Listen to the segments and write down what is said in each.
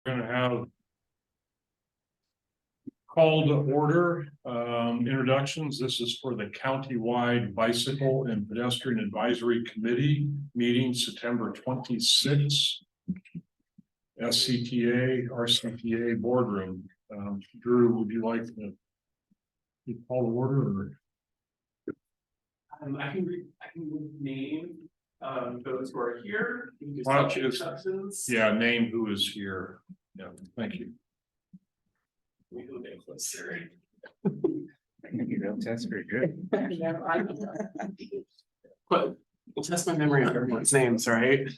We're going to have call to order introductions. This is for the Countywide Bicycle and Pedestrian Advisory Committee meeting September 26th. SCTA, RCTA boardroom. Drew, would you like to call to order? Or? I can name those who are here. Why don't you just, yeah, name who is here. Yeah, thank you. We go get closer. That's very good. But we'll test my memory of everyone's names, right?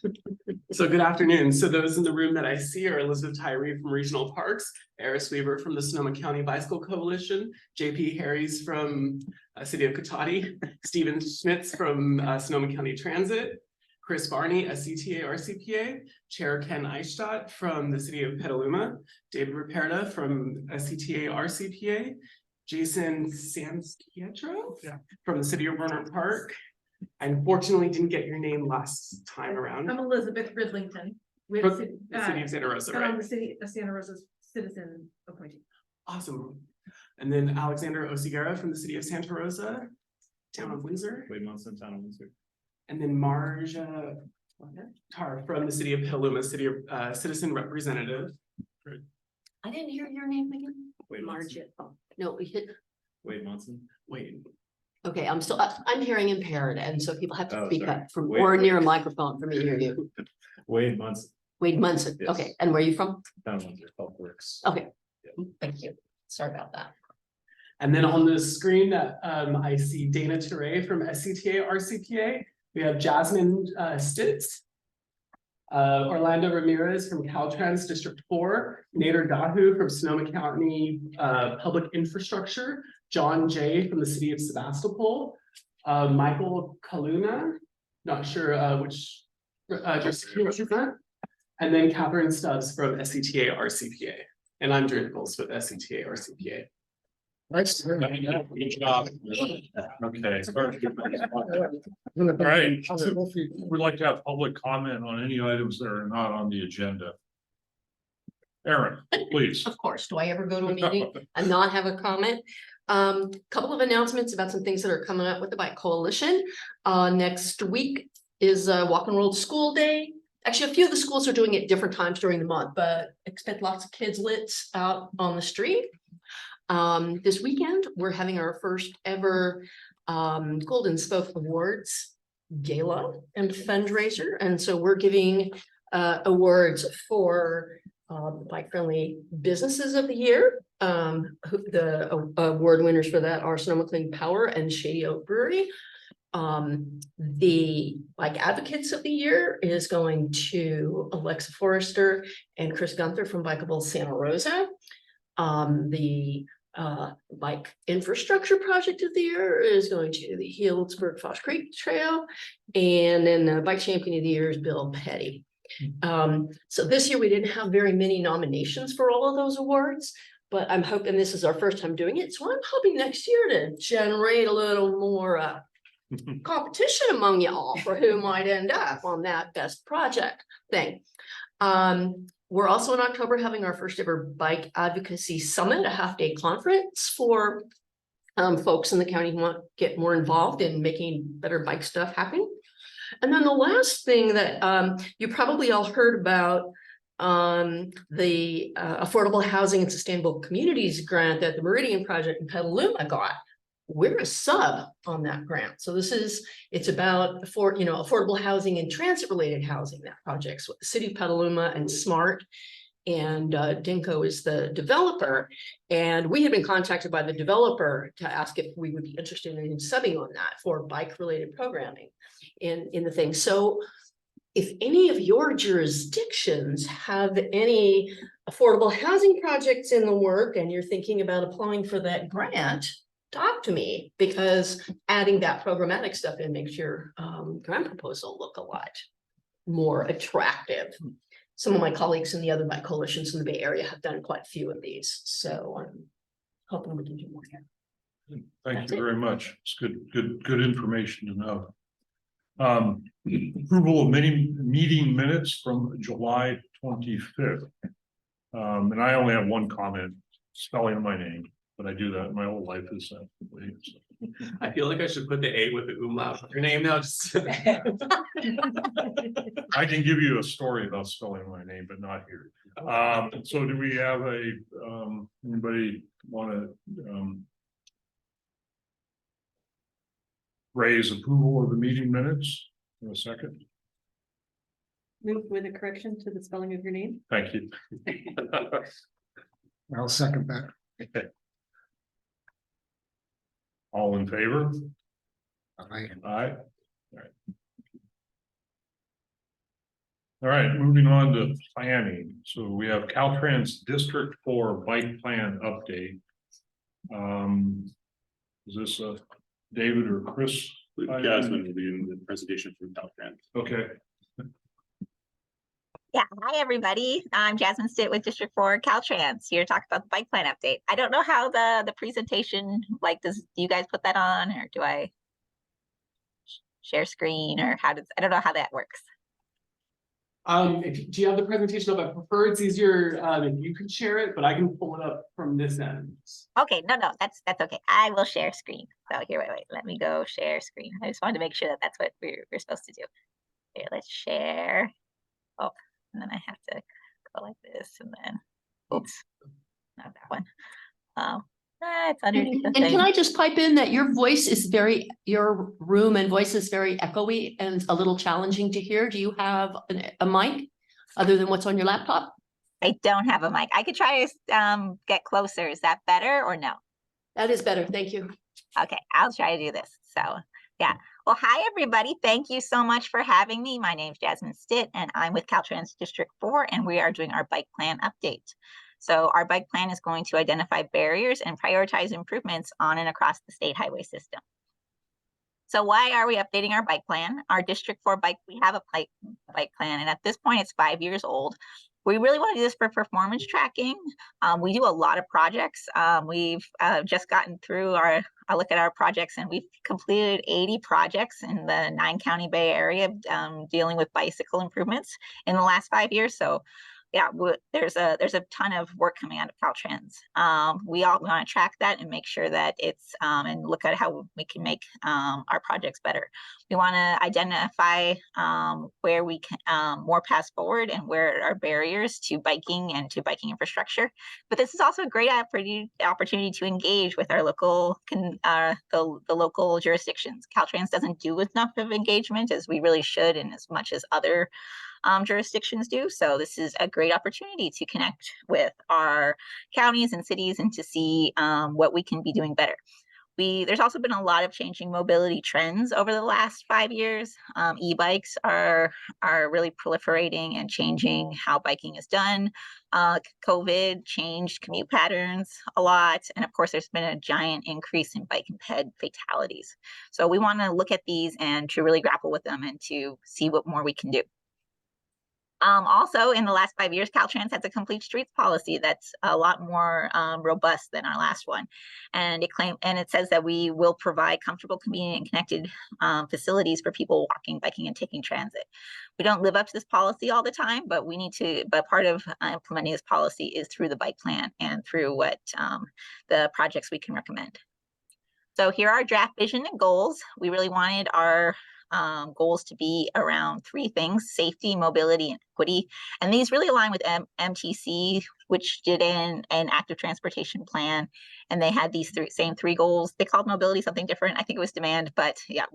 So good afternoon. So those in the room that I see are Elizabeth Tyree from Regional Parks, Eris Weaver from the Sonoma County Bicycle Coalition, JP Harries from City of Cotati, Stephen Schmitz from Sonoma County Transit, Chris Barney, SCTA RCPA, Chair Ken Eichstadt from the City of Petaluma, David Ruperta from SCTA RCPA, Jason Sanpietro from the City of Rohnert Park. I unfortunately didn't get your name last time around. I'm Elizabeth Ridlington with the City of Santa Rosa, right? the City of Santa Rosa's citizen appointee. Awesome. And then Alexander Osigara from the City of Santa Rosa, Town of Windsor. Wait, Monson, Town of Windsor. And then Marja Tar from the City of Petaluma, City of Citizen Representative. I didn't hear your name again. Wait, Marja. Oh, no, we hit. Wait, Monson. Wait. Okay, I'm hearing impaired, and so people have to speak sorry. up from Wait. or near a microphone for me to hear you. Wait, Monson. Wade Munson. Yes. Okay, and where are you from? Town of Windsor, Public Works. Okay, thank you. Sorry about that. And then on the screen, I see Dana Teray from SCTA RCPA. We have Jasmine Stitz, Orlando Ramirez from Caltrans District 4, Nader Dahu from Sonoma County Public Infrastructure, John Jay from the City of Sebastopol, Michael Kaluna, not sure which jurisdiction that, and then Catherine Stubbs from SCTA RCPA. And I'm Drew Nichols with SCTA RCPA. Nice. Good job. Okay. All right. We'd like to have public comment on any items that are not on the agenda. Aaron, please. Of course. Do I ever go to a meeting and not have a comment? Couple of announcements about some things that are coming up with the Bike Coalition. Next week is Walk and Roll School Day. Actually, a few of the schools are doing it different times during the month, but expect lots of kids lit out on the street. This weekend, we're having our first ever Golden Spoke Awards gala and fundraiser. And so we're giving awards for bike-friendly businesses of the year. The award winners for that are Sonoma Clean Power and Shady Oak Brewery. The Bike Advocates of the Year is going to Alexa Forrester and Chris Gunther from Bikeable Santa Rosa. The Bike Infrastructure Project of the Year is going to the Healdsburg Foss Creek Trail, and then the Bike Champion of the Year is Bill Petty. So this year we didn't have very many nominations for all of those awards, but I'm hoping this is our first time doing it, so I'm hoping next year to generate a little more competition among y'all for who might end up on that best project thing. We're also in October having our first ever Bike Advocacy Summit, a half-day conference for folks in the county who want to get more involved in making better bike stuff happen. And then the last thing that you probably all heard about the Affordable Housing and Sustainable Communities grant that the Meridian Project in Petaluma got. We're a sub on that grant. So it's about affordable housing and transit related housing. That project's with the City of Petaluma and SMART, and Dinko is the developer. And we had been contacted by the developer to ask if we would be interested in subbing on that for bike related programming in the thing. So if any of your jurisdictions have any affordable housing projects in the work and you're thinking about applying for that grant, talk to me, because adding that programmatic stuff in makes your grant proposal look a lot more attractive. Some of my colleagues in the other bike coalitions in the Bay Area have done quite a few of these, so I'm hoping we can do more here. Thank you very much. It's good information to know. Approval of meeting minutes from July 25th. And I only have one comment, spelling of my name, but I do that, my whole life is that way. So. I feel like I should put the A with the umlaut on your name now, just. I can give you a story about spelling my name, but not here. So do we have anybody wanna, raise approval of the meeting minutes in a second? Move with a correction to the spelling of your name. Thank you. I'll second that. Okay. All in favor? Aye. Aye. All right, moving on to planning. So we have Caltrans District 4 bike plan update. Is this David or Chris? Jasmine will be in the presentation from Caltrans. Okay, Yeah, hi, everybody. I'm Jasmine Stitt with District 4 Caltrans, here to talk about the bike plan update. I don't know how the presentation, like, do you guys put that on, or do I share screen, or I don't know how that works. Do you have the presentation up? I prefer it's easier, if you could share it, but I can pull it up from this end. Okay, no, that's okay. I will share screen. So here, wait, let me go share screen. I just wanted to make sure that that's what we're supposed to do. Here, let's share. Oh, and then I have to go like this, and then, oops, not that one. It's underneath the And thing. can I just pipe in that your room and voice is very echoey and a little challenging to hear? Do you have a mic other than what's on your laptop? I don't have a mic. I could try to get closer. Is that better or no? That is better. Thank you. Okay, I'll try to do this. So yeah. Well, hi, everybody. Thank you so much for having me. My name's Jasmine Stitt, and I'm with Caltrans District 4, and we are doing our bike plan update. So our bike plan is going to identify barriers and prioritize improvements on and across the state highway system. So why are we updating our bike plan? Our District 4 we have a bike plan, and at this point it's 5 years old. We really want to do this for performance tracking. We do a lot of projects. We've just gotten through a look at our projects, and we've completed 80 projects in the 9-county Bay Area dealing with bicycle improvements in the last 5 years. So yeah, there's a ton of work coming out of Caltrans. We all want to track that and make sure that it's and look at how we can make our projects better. We want to identify where we can more paths forward and where are barriers to biking and to biking infrastructure. But this is also a great opportunity to engage with our local the local jurisdictions. Caltrans doesn't do enough of engagement as we really should, and as much as other jurisdictions do. So this is a great opportunity to connect with our counties and cities and to see what we can be doing better. There's also been a lot of changing mobility trends over the last 5 years. E-bikes are really proliferating and changing how biking is done. COVID changed commute patterns a lot. And of course, there's been a giant increase in bike and ped fatalities. So we want to look at these and to really grapple with them and to see what more we can do. Also, in the last 5 years, Caltrans has a complete streets policy that's a lot more robust than our last one, and it says that we will provide comfortable, convenient, and connected facilities for people walking, biking, and taking transit. We don't live up to this policy all the time, but we need to. But part of implementing this policy is through the bike plan and through what the projects we can recommend. So here are our draft vision and goals. We really wanted our goals to be around 3 things: safety, mobility, and equity. And these really align with MTC, which did an active transportation plan. And they had these same 3 goals. They called mobility something different. I think it was demand, but yeah,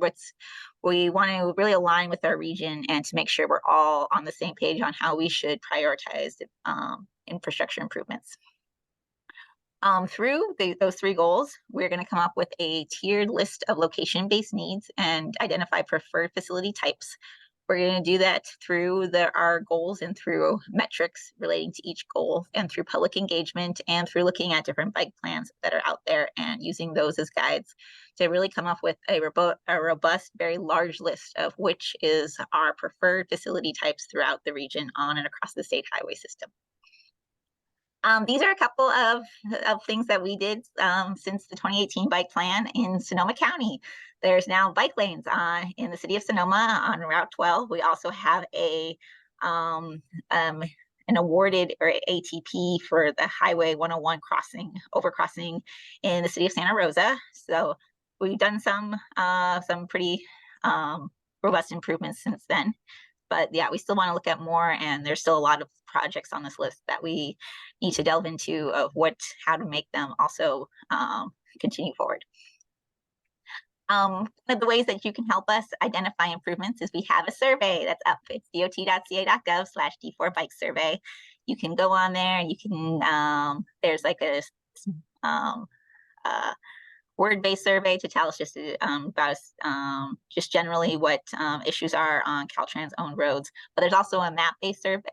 we want to really align with our region and to make sure we're all on the same page on how we should prioritize infrastructure improvements. Through those 3 goals, we're going to come up with a tiered list of location-based needs and identify preferred facility types. We're going to do that through our goals and through metrics relating to each goal, and through public engagement, and through looking at different bike plans that are out there and using those as guides to really come up with a robust, very large list of which is our preferred facility types throughout the region on and across the state highway system. These are a couple of things that we did since the 2018 bike plan in Sonoma County. There's now bike lanes in the city of Sonoma on Route 12. We also have a an awarded or ATP for the Highway 101 overcrossing in the city of Santa Rosa. So we've done some pretty robust improvements since then. But yeah, we still want to look at more, and there's still a lot of projects on this list that we need to delve into of how to make them also continue forward. One of the ways that you can help us identify improvements is we have a survey that's up. It's dot.ca.gov/D4 bike survey. You can go on there and you can, there's like a word-based survey to tell us just about just generally what issues are on Caltrans owned roads. But there's also a map-based survey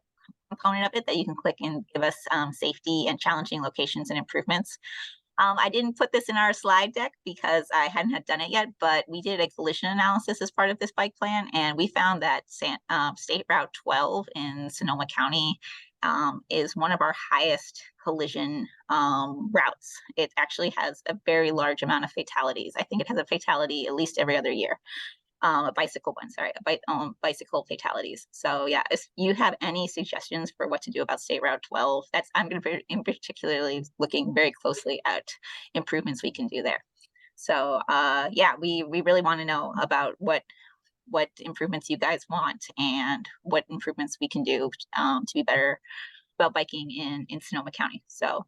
component of it that you can click and give us safety and challenging locations and improvements. I didn't put this in our slide deck because I hadn't done it yet, but we did a collision analysis as part of this bike plan, and we found that State Route 12 in Sonoma County is one of our highest collision routes. It actually has a very large amount of fatalities. I think it has a fatality at least every other year. A bicycle one, sorry, bicycle fatalities. So yeah, if you have any suggestions for what to do about State Route 12, I'm going to be in particularly looking very closely at improvements we can do there. So yeah, we really want to know about what improvements you guys want and what improvements we can do to be better about biking in Sonoma County. So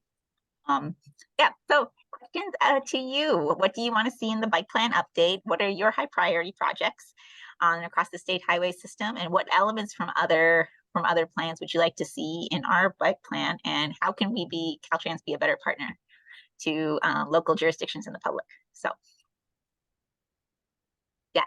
yeah, so questions to you. What do you want to see in the bike plan update? What are your high priority projects across the state highway system, and what elements from other plans would you like to see in our bike plan, and how can we Caltrans be a better partner to local jurisdictions and the public? So yeah.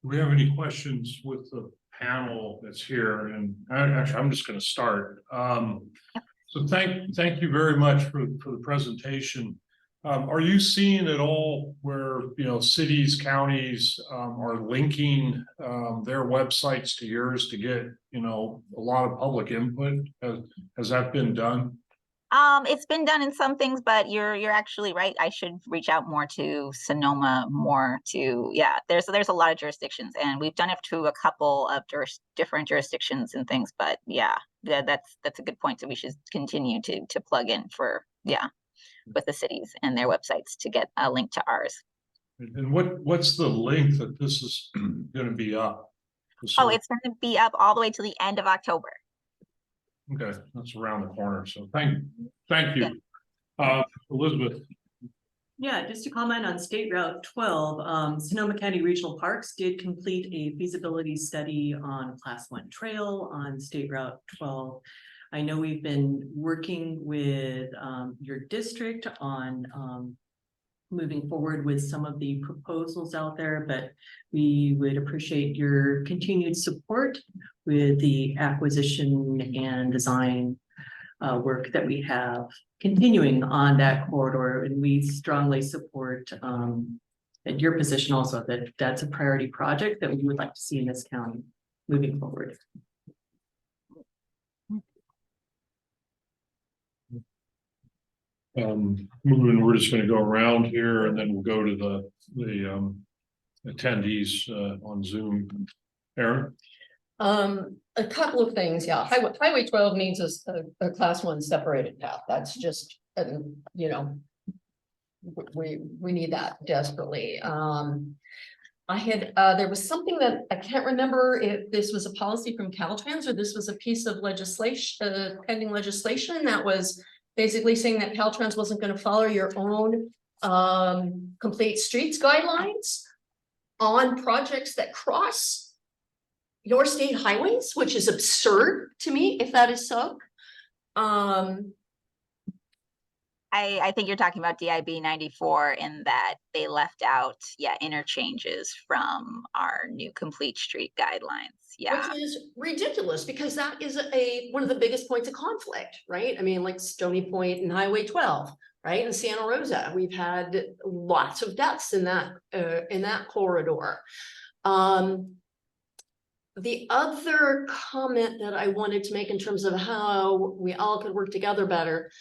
Do we have any questions with the panel that's here? And actually, I'm just going to start. So thank you very much for the presentation. Are you seeing at all where, cities, counties are linking their websites to yours to get, a lot of public input? Has that been done? It's been done in some things, but you're actually right. I should reach out more to Sonoma, yeah, there's a lot of jurisdictions, and we've done it to a couple of different jurisdictions and things, but yeah, that's a good point that we should continue to plug in for, yeah, with the cities and their websites to get a link to ours. And what's the length that this is going to be up? Oh, it's going to be up all the way to the end of October. Okay, that's around the corner. So thank you. Yeah. Elizabeth. Yeah, just to comment on State Route 12, Sonoma County Regional Parks did complete a feasibility study on a Class 1 trail on State Route 12. I know we've been working with your district on moving forward with some of the proposals out there, but we would appreciate your continued support with the acquisition and design work that we have continuing on that corridor. And we strongly support at your position also that that's a priority project that we would like to see in this county moving forward. We're just going to go around here, and then we'll go to the attendees on Zoom. Aaron? A couple of things, yeah. Highway 12 needs a Class 1 separated path. That's just, we need that desperately. There was something that I can't remember if this was a policy from Caltrans or this was a piece of legislation, pending legislation that was basically saying that Caltrans wasn't going to follow your own complete streets guidelines on projects that cross your state highways, which is absurd to me if that is so. I think you're talking about DIB 94 in that they left out, interchanges from our new complete street guidelines. Yeah. Which is ridiculous because that is one of the biggest points of conflict, right? I mean, like Stony Point and Highway 12, right? In Santa Rosa, we've had lots of deaths in that corridor. The other comment that I wanted to make in terms of how we all could work together better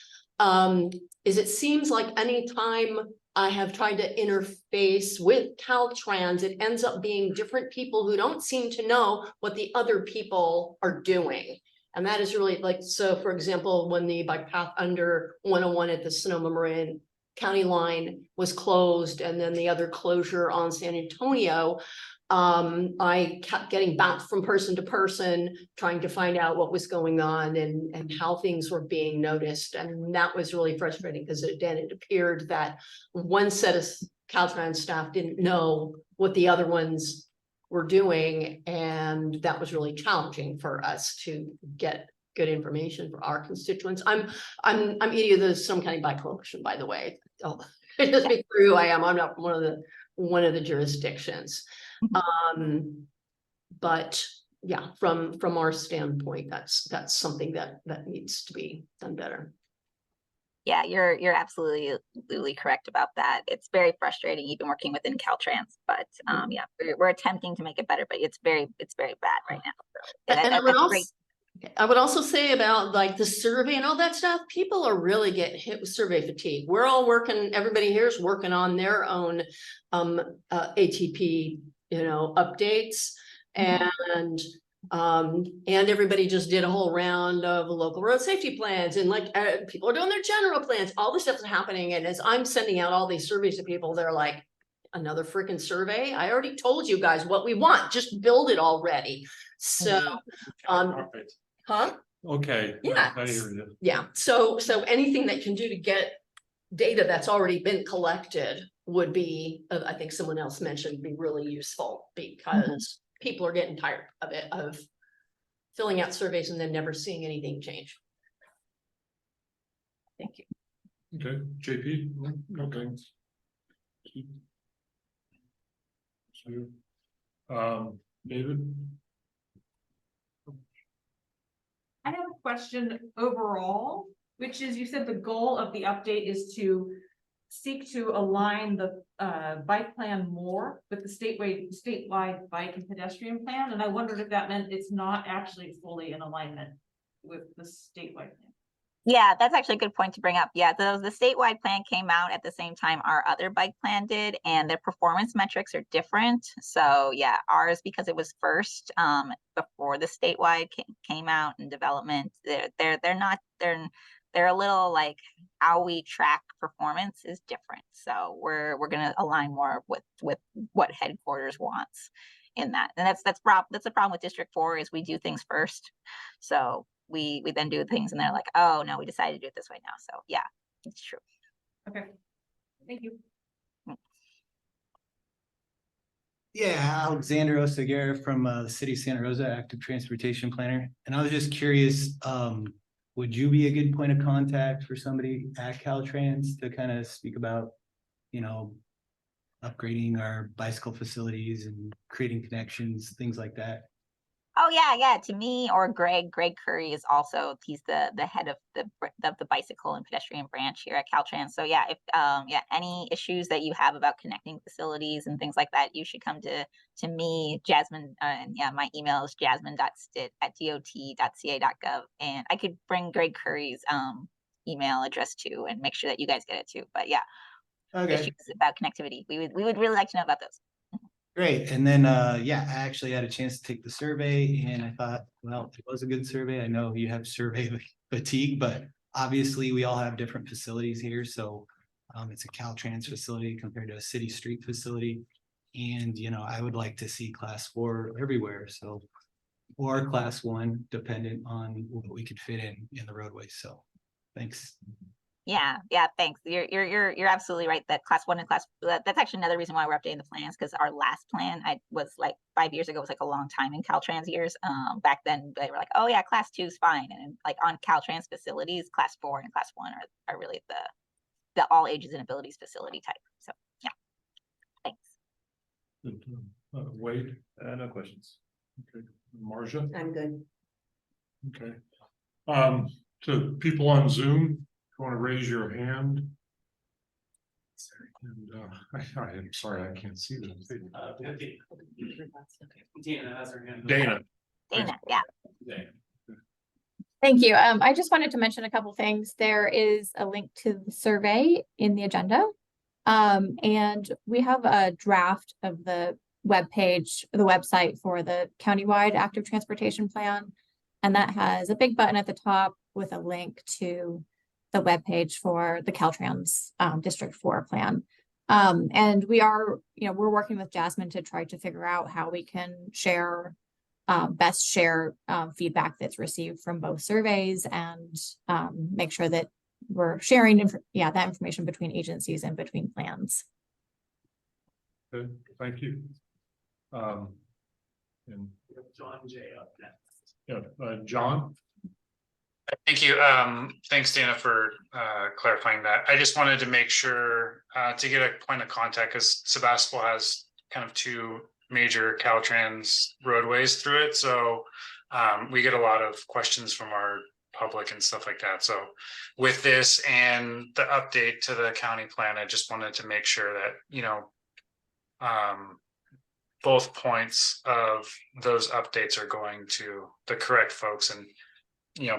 is it seems like anytime I have tried to interface with Caltrans, it ends up being different people who don't seem to know what the other people are doing. And that is really like, so for example, when the bike path under 101 at the Sonoma Marin County line was closed, and then the other closure on San Antonio, I kept getting bounced from person to person, trying to find out what was going on and how things were being noticed. And that was really frustrating because it appeared that one set of Caltrans staff didn't know what the other ones were doing. And that was really challenging for us to get good information for our constituents. I'm either of the some kind of bike coalition, by the way. Oh, just be true, I'm not one of the jurisdictions. But yeah, from our standpoint, that's something that needs to be done better. Yeah, you're absolutely correct about that. It's very frustrating even working within Caltrans, but yeah, we're attempting to make it better, but it's very bad right now. So, And I would also say about like the survey and all that stuff, people are really getting hit with survey fatigue. We're all working, everybody here is working on their own ATP, updates, and everybody just did a whole round of local road safety plans, and like people are doing their general plans, all this stuff is happening. And as I'm sending out all these surveys to people, they're like, another freaking survey? I already told you guys what we want, just build it already. So, huh? Okay. Yeah. I hear you. Yeah, so anything that can do to get data that's already been collected would be, I think someone else mentioned, be really useful, because people are getting tired of it, of filling out surveys and then never seeing anything change. Thank you. Okay, JP, okay. So, David? I have a question overall, which is, you said the goal of the update is to seek to align the bike plan more with the statewide bike and pedestrian plan. And I wondered if that meant it's not actually fully in alignment with the statewide plan. Yeah, that's actually a good point to bring up. Yeah, the statewide plan came out at the same time our other bike plan did, and their performance metrics are different. So yeah, ours, because it was first before the statewide came out in development, they're a little like how we track performance is different. So we're gonna align more with what headquarters wants in that. And that's the problem with District 4 is we do things first. So we then do things and they're like, oh no, we decided to do it this way now. So yeah, it's true. Okay, thank you. Yeah, Alexander Oseguera from the city of Santa Rosa, active transportation planner. And I was just curious, would you be a good point of contact for somebody at Caltrans to kind of speak about, upgrading our bicycle facilities and creating connections, things like that? Oh yeah, to me or Greg Curry is also, he's the head of the bicycle and pedestrian branch here at Caltrans. So yeah, if any issues that you have about connecting facilities and things like that, you should come to me, Jasmine, and yeah, my email is jasmine.stitt@dot.ca.gov, and I could bring Greg Curry's email address too and make sure that you guys get it too. But yeah, issues about connectivity, we would really like to know about those. Great. And then, yeah, I actually had a chance to take the survey and I thought, well, it was a good survey. I know you have survey fatigue, but obviously we all have different facilities here. So it's a Caltrans facility compared to a city street facility. And, I would like to see class 4 everywhere. So, or class 1, dependent on what we could fit in the roadway. So thanks. Yeah, thanks. You're absolutely right that class 1 and that's actually another reason why we're updating the plans, because our last plan was like 5 years ago, was like a long time in Caltrans years. Back then they were like, oh yeah, class 2 is fine. And like on Caltrans facilities, class 4 and class 1 are really the all ages and abilities facility type. So yeah, thanks. Wade? No questions. Okay. Marcia? I'm good. Okay. To people on Zoom, want to raise your hand? And I'm sorry, I can't see them. Dana has her hand up. Dana. Yeah. Thank you. I just wanted to mention a couple things. There is a link to the survey in the agenda. And we have a draft of the website for the countywide active transportation plan. And that has a big button at the top with a link to the webpage for the Caltrans District 4 plan. And we're working with Jasmine to try to figure out how we can best share feedback that's received from both surveys and make sure that we're sharing that information between agencies and between plans. Good, thank you. And John J. up next. yeah, John. Thank you. Thanks, Dana, for clarifying that. I just wanted to make sure to get a point of contact because Sebastopol has kind of two major Caltrans roadways through it. So we get a lot of questions from our public and stuff like that. So with this and the update to the county plan, I just wanted to make sure that, both points of those updates are going to the correct folks. And,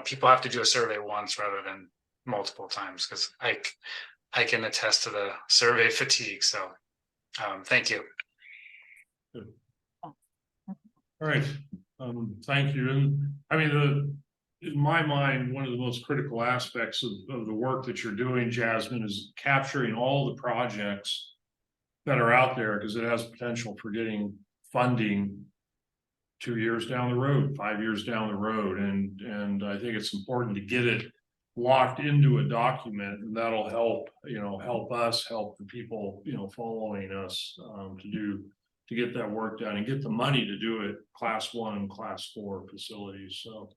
people have to do a survey once rather than multiple times because I can attest to the survey fatigue. So thank you. Good. All right. Thank you. And I mean, in my mind, one of the most critical aspects of the work that you're doing, Jasmine, is capturing all the projects that are out there because it has potential for getting funding 2 years down the road, 5 years down the road. And I think it's important to get it locked into a document, and that'll help, help us, help the people, following us to get that work done and get the money to do it class 1 and class 4 facilities. So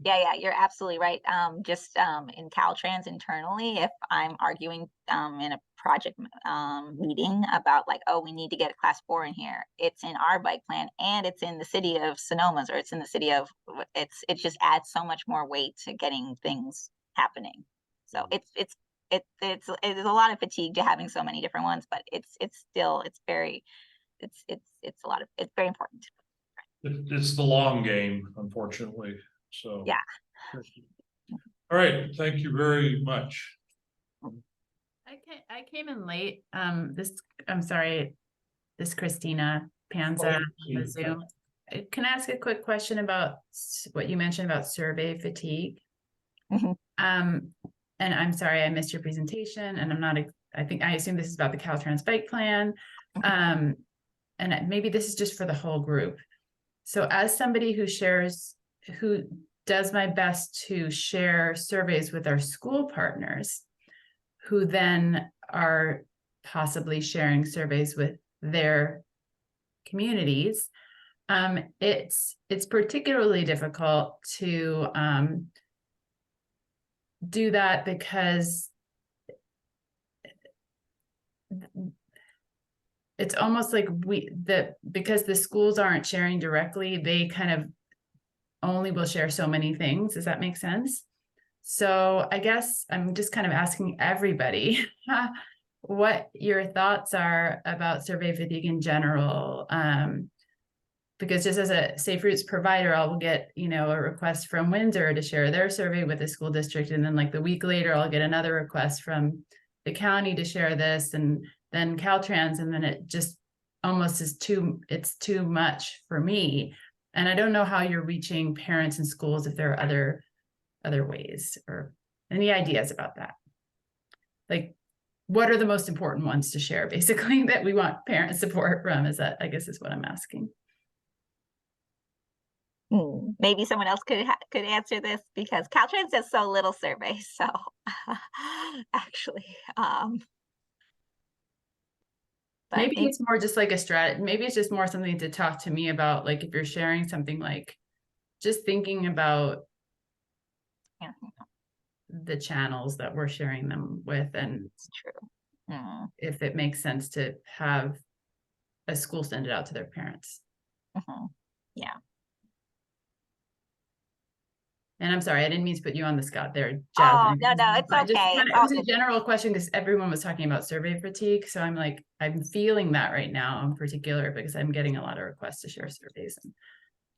Yeah, you're absolutely right. Just in Caltrans internally, if I'm arguing in a project meeting about like, oh, we need to get a class 4 in here, it's in our bike plan and it's in the city of Sonoma's, or it's in the city of, it just adds so much more weight to getting things happening. So it's a lot of fatigue to having so many different ones, but it's very important. it's the long game, unfortunately. So yeah. All right, thank you very much. I came in late. I'm sorry, this Christina Panza on the Zoom. Can I ask a quick question about what you mentioned about survey fatigue? Mm-hmm. And I'm sorry, I missed your presentation, and I assume this is about the Caltrans bike plan. And maybe this is just for the whole group. So as somebody who does my best to share surveys with our school partners, who then are possibly sharing surveys with their communities, it's particularly difficult to do that because it's almost like because the schools aren't sharing directly, they kind of only will share so many things. Does that make sense? So I guess I'm just kind of asking everybody what your thoughts are about survey fatigue in general. Because just as a Safe Routes provider, I'll get, a request from Windsor to share their survey with the school district. And then like the week later, I'll get another request from the county to share this, and then Caltrans. And then it just almost is it's too much for me. And I don't know how you're reaching parents and schools, if there are other ways, or any ideas about that. Like, what are the most important ones to share, basically, that we want parent support from? I guess is what I'm asking. Maybe someone else could answer this, because Caltrans does so little surveys. So actually, maybe it's more just like a strategy. Maybe it's just more something to talk to me about. Like if you're sharing something, like just thinking about the channels that we're sharing them with, and it's true. If it makes sense to have a school send it out to their parents. Yeah. And I'm sorry, I didn't mean to put you on the spot there, Jasmine. Oh, no, it's okay. It was a general question because everyone was talking about survey fatigue. So I'm like, I'm feeling that right now in particular, because I'm getting a lot of requests to share surveys, and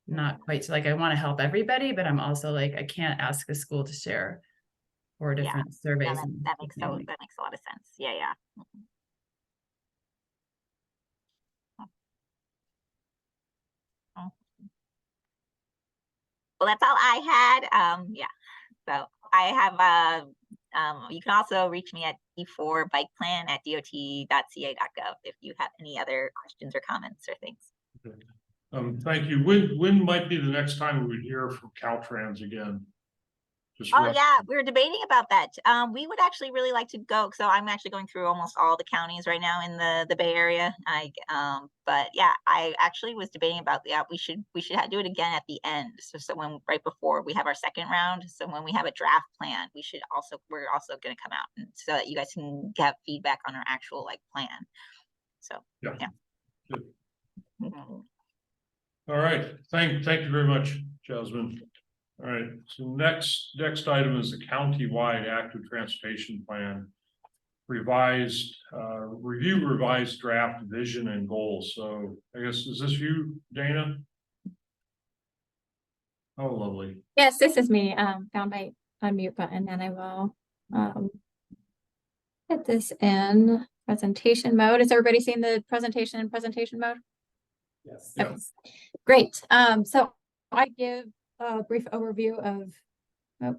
not quite like I want to help everybody, but I'm also like, I can't ask a school to share 4 Yeah. different Yeah, surveys. that, in that makes multifamily. that makes a lot of sense. Yeah, yeah. Mhm. Well, that's all I had. Yeah. So I have you can also reach me at e4bikeplan@dot.ca.gov if you have any other questions or comments or things. Thank you. When might be the next time we would hear from Caltrans again? Just Oh rough- yeah, we were debating about that. We would actually really like to go. So I'm actually going through almost all the counties right now in the Bay Area. But yeah, I actually was debating about we should do it again at the end. So when right before we have our second round. So when we have a draft plan, we're also going to come out and so that you guys can get feedback on our actual plan. So Yeah. Good. Mhm. All right. Thank you very much, Jasmine. All right, so next item is the countywide active transportation plan. Revised draft vision and goals. So I guess, is this you, Dana? Oh, lovely. Yes, this is me. Found my unmute button and I will put this in presentation mode. Is everybody seeing the presentation in presentation mode? Yes. Okay. Great. So I give a brief overview of, all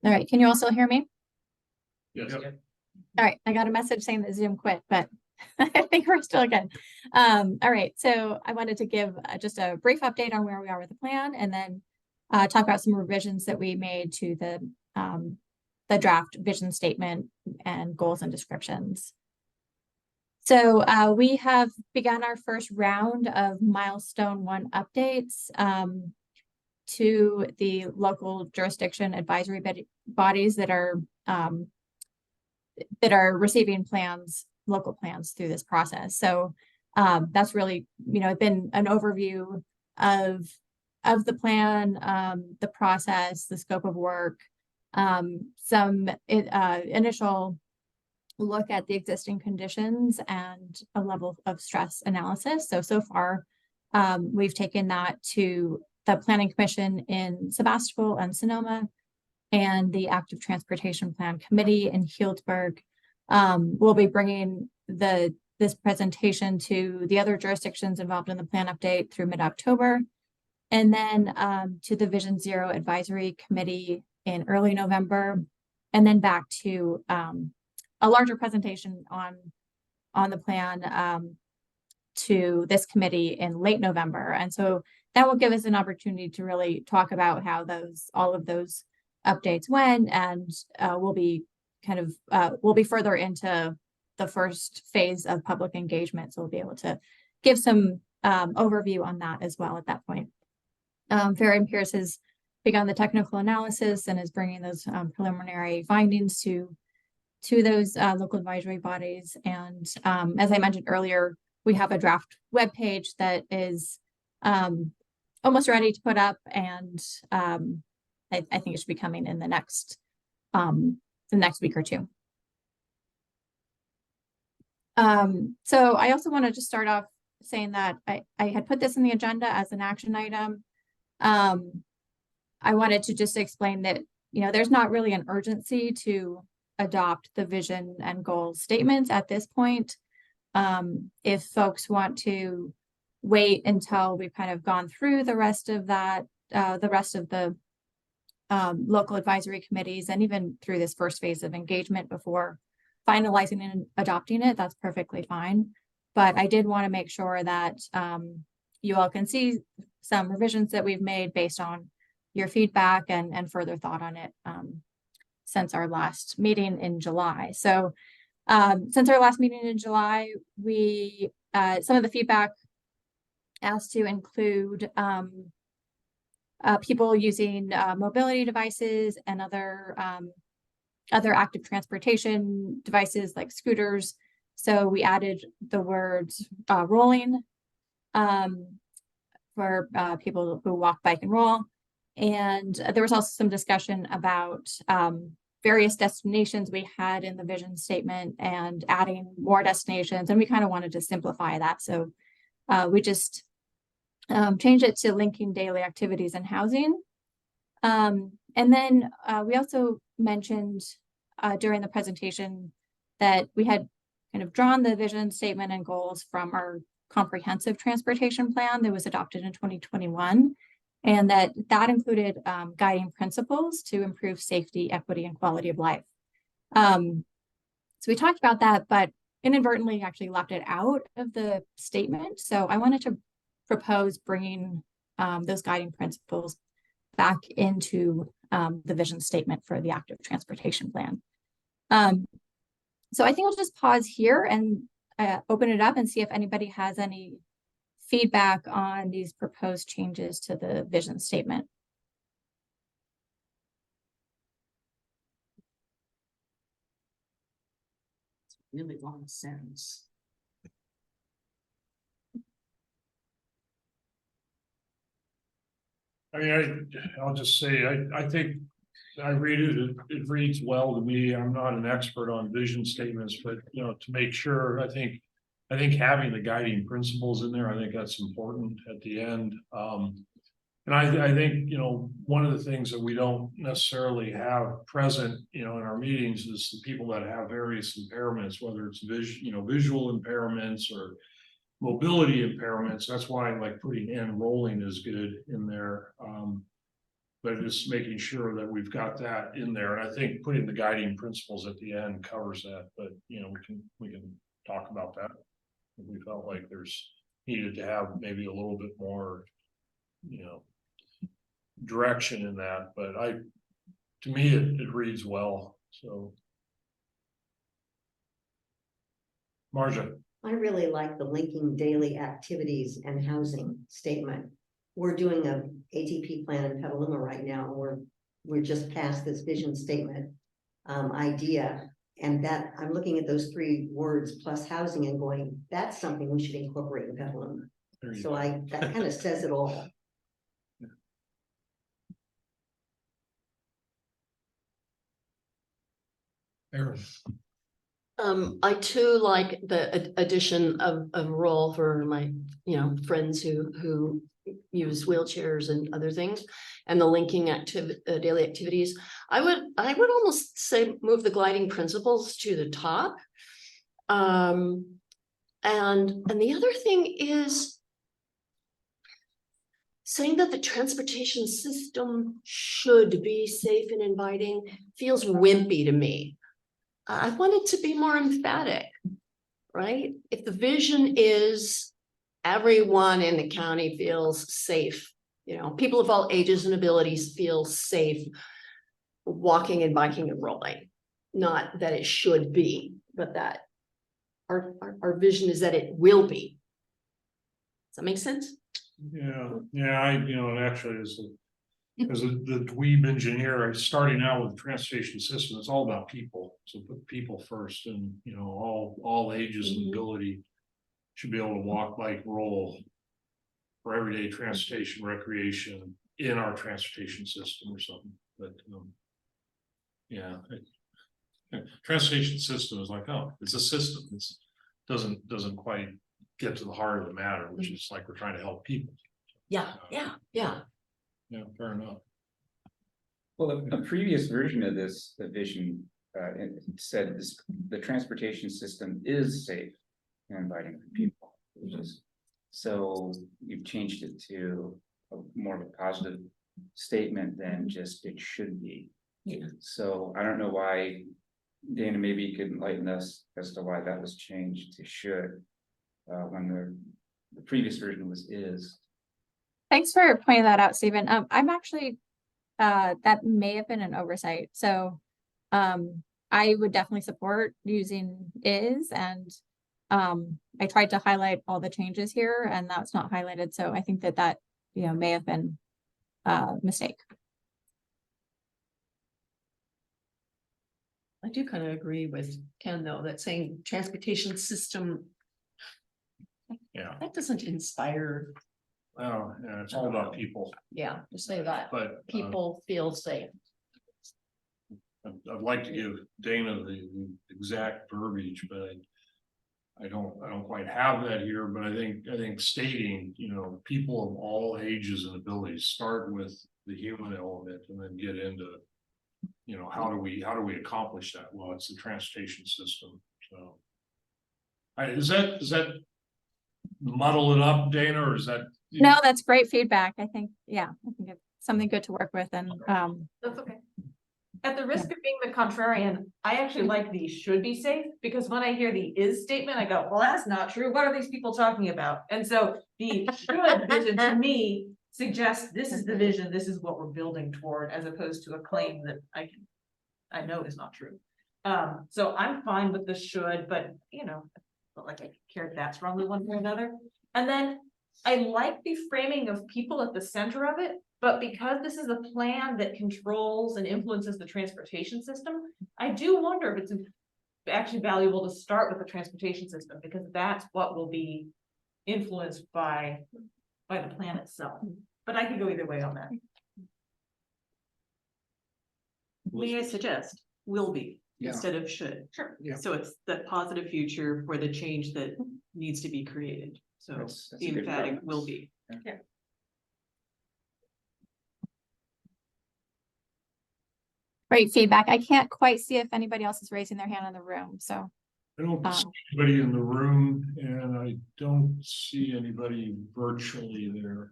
right, can you also hear me? Yes. All right, I got a message saying that Zoom quit, but I think we're still good. All right, so I wanted to give just a brief update on where we are with the plan and then talk about some revisions that we made to the draft vision statement and goals and descriptions. So we have begun our first round of milestone 1 updates to the local jurisdiction advisory bodies that are receiving local plans through this process. So that's really, been an overview of the plan, the process, the scope of work, some initial look at the existing conditions and a level of stress analysis. So far, we've taken that to the Planning Commission in Sebastopol and Sonoma and the Active Transportation Plan Committee in Healdsburg. We'll be bringing this presentation to the other jurisdictions involved in the plan update through mid-October, and then to the Vision Zero Advisory Committee in early November, and then back to a larger presentation on the plan to this committee in late November. And so that will give us an opportunity to really talk about how all of those updates went, and we'll be further into the first phase of public engagement. So we'll be able to give some overview on that as well at that point. Farron Pierce has begun the technical analysis and is bringing those preliminary findings to those local advisory bodies. And as I mentioned earlier, we have a draft webpage that is almost ready to put up, and I think it should be coming in the next week or two. So I also want to just start off saying that I had put this in the agenda as an action item. I wanted to just explain that, there's not really an urgency to adopt the vision and goals statements at this point. If folks want to wait until we've kind of gone through the rest of that, the rest of the local advisory committees, and even through this first phase of engagement before finalizing and adopting it, that's perfectly fine. But I did want to make sure that you all can see some revisions that we've made based on your feedback and further thought on it since our last meeting in July. So since our last meeting in July, we some of the feedback asked to include people using mobility devices and other active transportation devices like scooters. So we added the words rolling for people who walk, bike, and roll. And there was also some discussion about various destinations we had in the vision statement and adding more destinations. And we kind of wanted to simplify that. So we just Change it to linking daily activities and housing. And then we also mentioned during the presentation that we had kind of drawn the vision statement and goals from our comprehensive transportation plan that was adopted in 2021, and that included guiding principles to improve safety, equity, and quality of life. So we talked about that, but inadvertently actually left it out of the statement. So I wanted to propose bringing those guiding principles back into the vision statement for the active transportation plan. So I think I'll just pause here and open it up and see if anybody has any feedback on these proposed changes to the vision statement. Really long sentence. I mean, I'll just say, I think I read it, it reads well to me. I'm not an expert on vision statements, but you know, to make sure, I think having the guiding principles in there, I think that's important at the end. And I think, you know, one of the things that we don't necessarily have present, you know, in our meetings is the people that have various impairments, whether it's visual impairments or mobility impairments. That's why like putting enrolling is good in there. But just making sure that we've got that in there. And I think putting the guiding principles at the end covers that, but you know, we can talk about that. We felt like there's needed to have maybe a little bit more, you know, direction in that, but to me, it reads well, so. Marja. I really like the linking daily activities and housing statement. We're doing a ATP plan in Petaluma right now. We're just past this vision statement idea. And that I'm looking at those 3 words plus housing and going, that's something we should incorporate in Petaluma. So that kind of says it all. Aaron. I too like the addition of a role for my, you know, friends who use wheelchairs and other things, and the linking daily activities. I would almost say move the gliding principles to the top. And the other thing is saying that the transportation system should be safe and inviting feels wimpy to me. I want it to be more emphatic, right? If the vision is everyone in the county feels safe, you know, people of all ages and abilities feel safe walking and biking and rolling, not that it should be, but that our vision is that it will be. Does that make sense? Yeah, you know, it actually is. As the dweeb engineer, starting out with the transportation system, it's all about people. So put people first, and you know, all ages and ability should be able to walk, bike, roll for everyday transportation, recreation in our transportation system or something. But yeah, transportation system is like, oh, it's a system. It's doesn't quite get to the heart of the matter, which is like we're trying to help people. Yeah. Yeah, fair enough. Well, a previous version of this, the vision, it said the transportation system is safe and inviting for people. So you've changed it to more of a positive statement than just it should be. Yeah. So I don't know why, Dana, maybe you could enlighten us as to why that was changed to should, when the previous version was is. Thanks for pointing that out, Stephen. I'm actually, that may have been an oversight. So I would definitely support using is, and I tried to highlight all the changes here and that's not highlighted. So I think that you know, may have been a mistake. I do kind of agree with Ken though, that saying transportation system, Yeah. that doesn't inspire. Oh, yeah, it's all about people. Yeah, just say that. But People feel safe. I'd like to give Dana the exact verbiage, but I don't quite have that here, but I think stating, people of all ages and abilities, start with the human element and then get into, how do we accomplish that? Well, it's the transportation system, so. Does that muddle it up, Dana, or is that? No, that's great feedback. I think it's something good to work with and, That's okay. At the risk of being the contrarian, I actually like the should be safe, because when I hear the is statement, I go, well, that's not true. What are these people talking about? And so the should vision to me suggests this is the vision, this is what we're building toward, as opposed to a claim that I know is not true. So I'm fine with the should, but not like I care that strongly one way or another. And then I like the framing of people at the center of it, but because this is a plan that controls and influences the transportation system, I do wonder if it's actually valuable to start with the transportation system, because that's what will be influenced by the plan itself. But I could go either way on that. May I suggest will be Yeah. instead of should? Sure. Yeah. So it's the positive future for the change that needs to be created. So That's a the good emphatic preference. will be. great feedback. I can't quite see if anybody else is raising their hand in the room, so. I don't see anybody in the room, and I don't see anybody virtually there.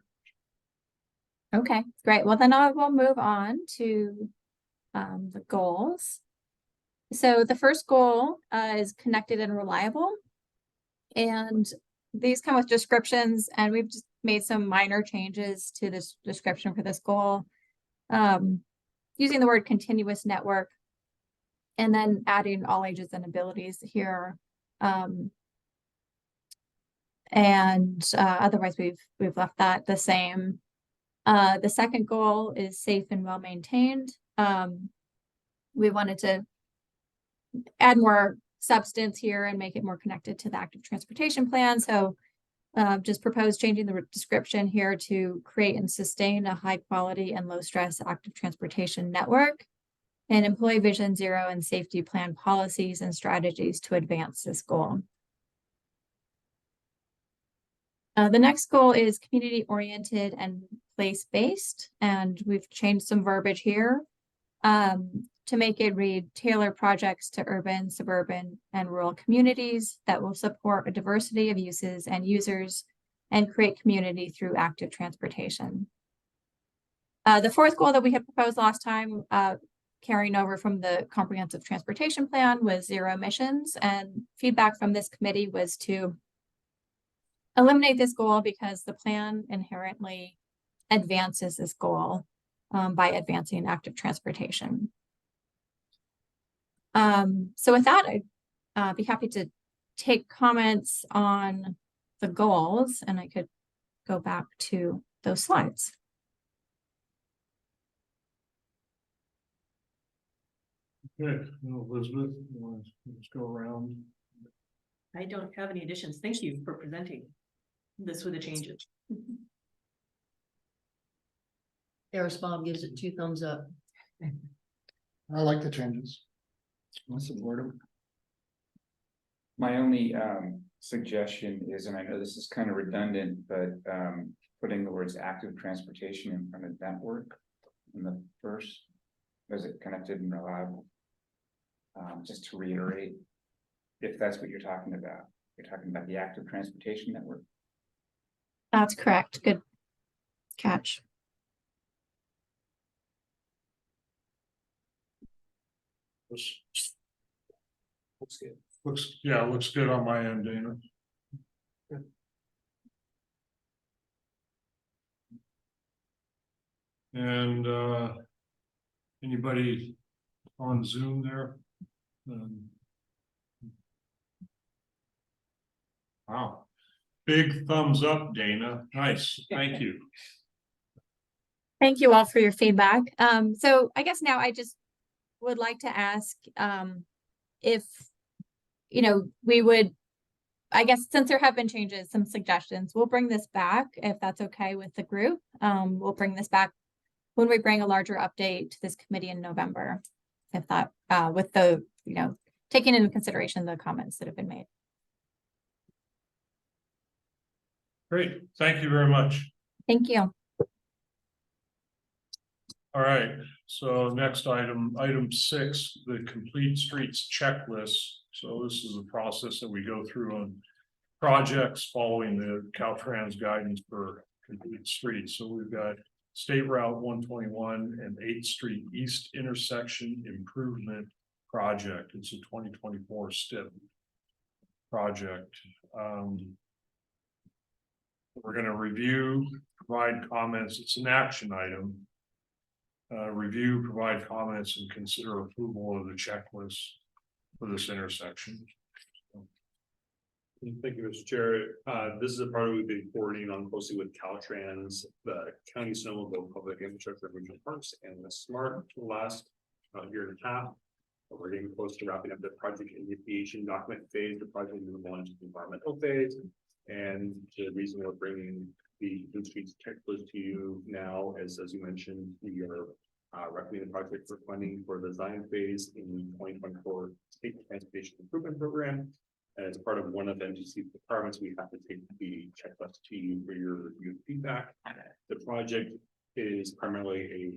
Okay, great. Well, then I will move on to the goals. So the first goal is connected and reliable. And these come with descriptions, and we've just made some minor changes to this description for this goal. Using the word continuous network, and then adding all ages and abilities here. Otherwise we've left that the same. The second goal is safe and well maintained. We wanted to add more substance here and make it more connected to the active transportation plan. So just propose changing the description here to create and sustain a high quality and low stress active transportation network, and employ Vision Zero and safety plan policies and strategies to advance this goal. The next goal is community oriented and place-based, and we've changed some verbiage here to make it read tailor projects to urban, suburban, and rural communities that will support a diversity of uses and users and create community through active transportation. The fourth goal that we had proposed last time, carrying over from the comprehensive transportation plan, was zero emissions, and feedback from this committee was to eliminate this goal because the plan inherently advances this goal by advancing active transportation. So with that, I'd be happy to take comments on the goals, and I could go back to those slides. Good. Elizabeth, let's go around. I don't have any additions. Thank you for presenting this with the changes. Harris Bob gives it 2 thumbs up. I like the changes. I support them. My only suggestion is, and I know this is kind of redundant, but putting the words active transportation in front of network in the first, is it connected and reliable? Just to reiterate, if that's what you're talking about the active transportation network. That's correct. Good catch. Looks good. Looks good on my end, Dana. Good. And anybody on Zoom there? Wow. Big thumbs up, Dana. Nice. Thank you. Thank you all for your feedback. So I guess now I just would like to ask if, we would, I guess, since there have been changes, some suggestions, we'll bring this back if that's okay with the group. We'll bring this back when we bring a larger update to this committee in November, if that, with the, taking into consideration the comments that have been made. Great, thank you very much. Thank you. All right, so next item 6, the complete streets checklist. So this is a process that we go through on projects following the Caltrans guidance for complete streets. So we've got State Route 121 and 8th Street East intersection improvement project. It's a 2024 STIP project. We're going to review, provide comments. It's an action item. Review, provide comments, and consider approval of the checklist for this intersection. Thank you, Mr. Chair. This is a part we've been coordinating on closely with Caltrans, the County Snowmobile Public Infrastructure Regional Parks, and the SMART for the last year and a half. We're getting close to wrapping up the project initiation document phase, the project moving on to the environmental phase. And the reason we're bringing the streets checklist to you now is, as you mentioned, we are recommending the project for funding for the design phase in the 2024 State Transportation Improvement Program. And as part of one of the MTC requirements, we have to take the checklist to you for your review and feedback. The project is primarily a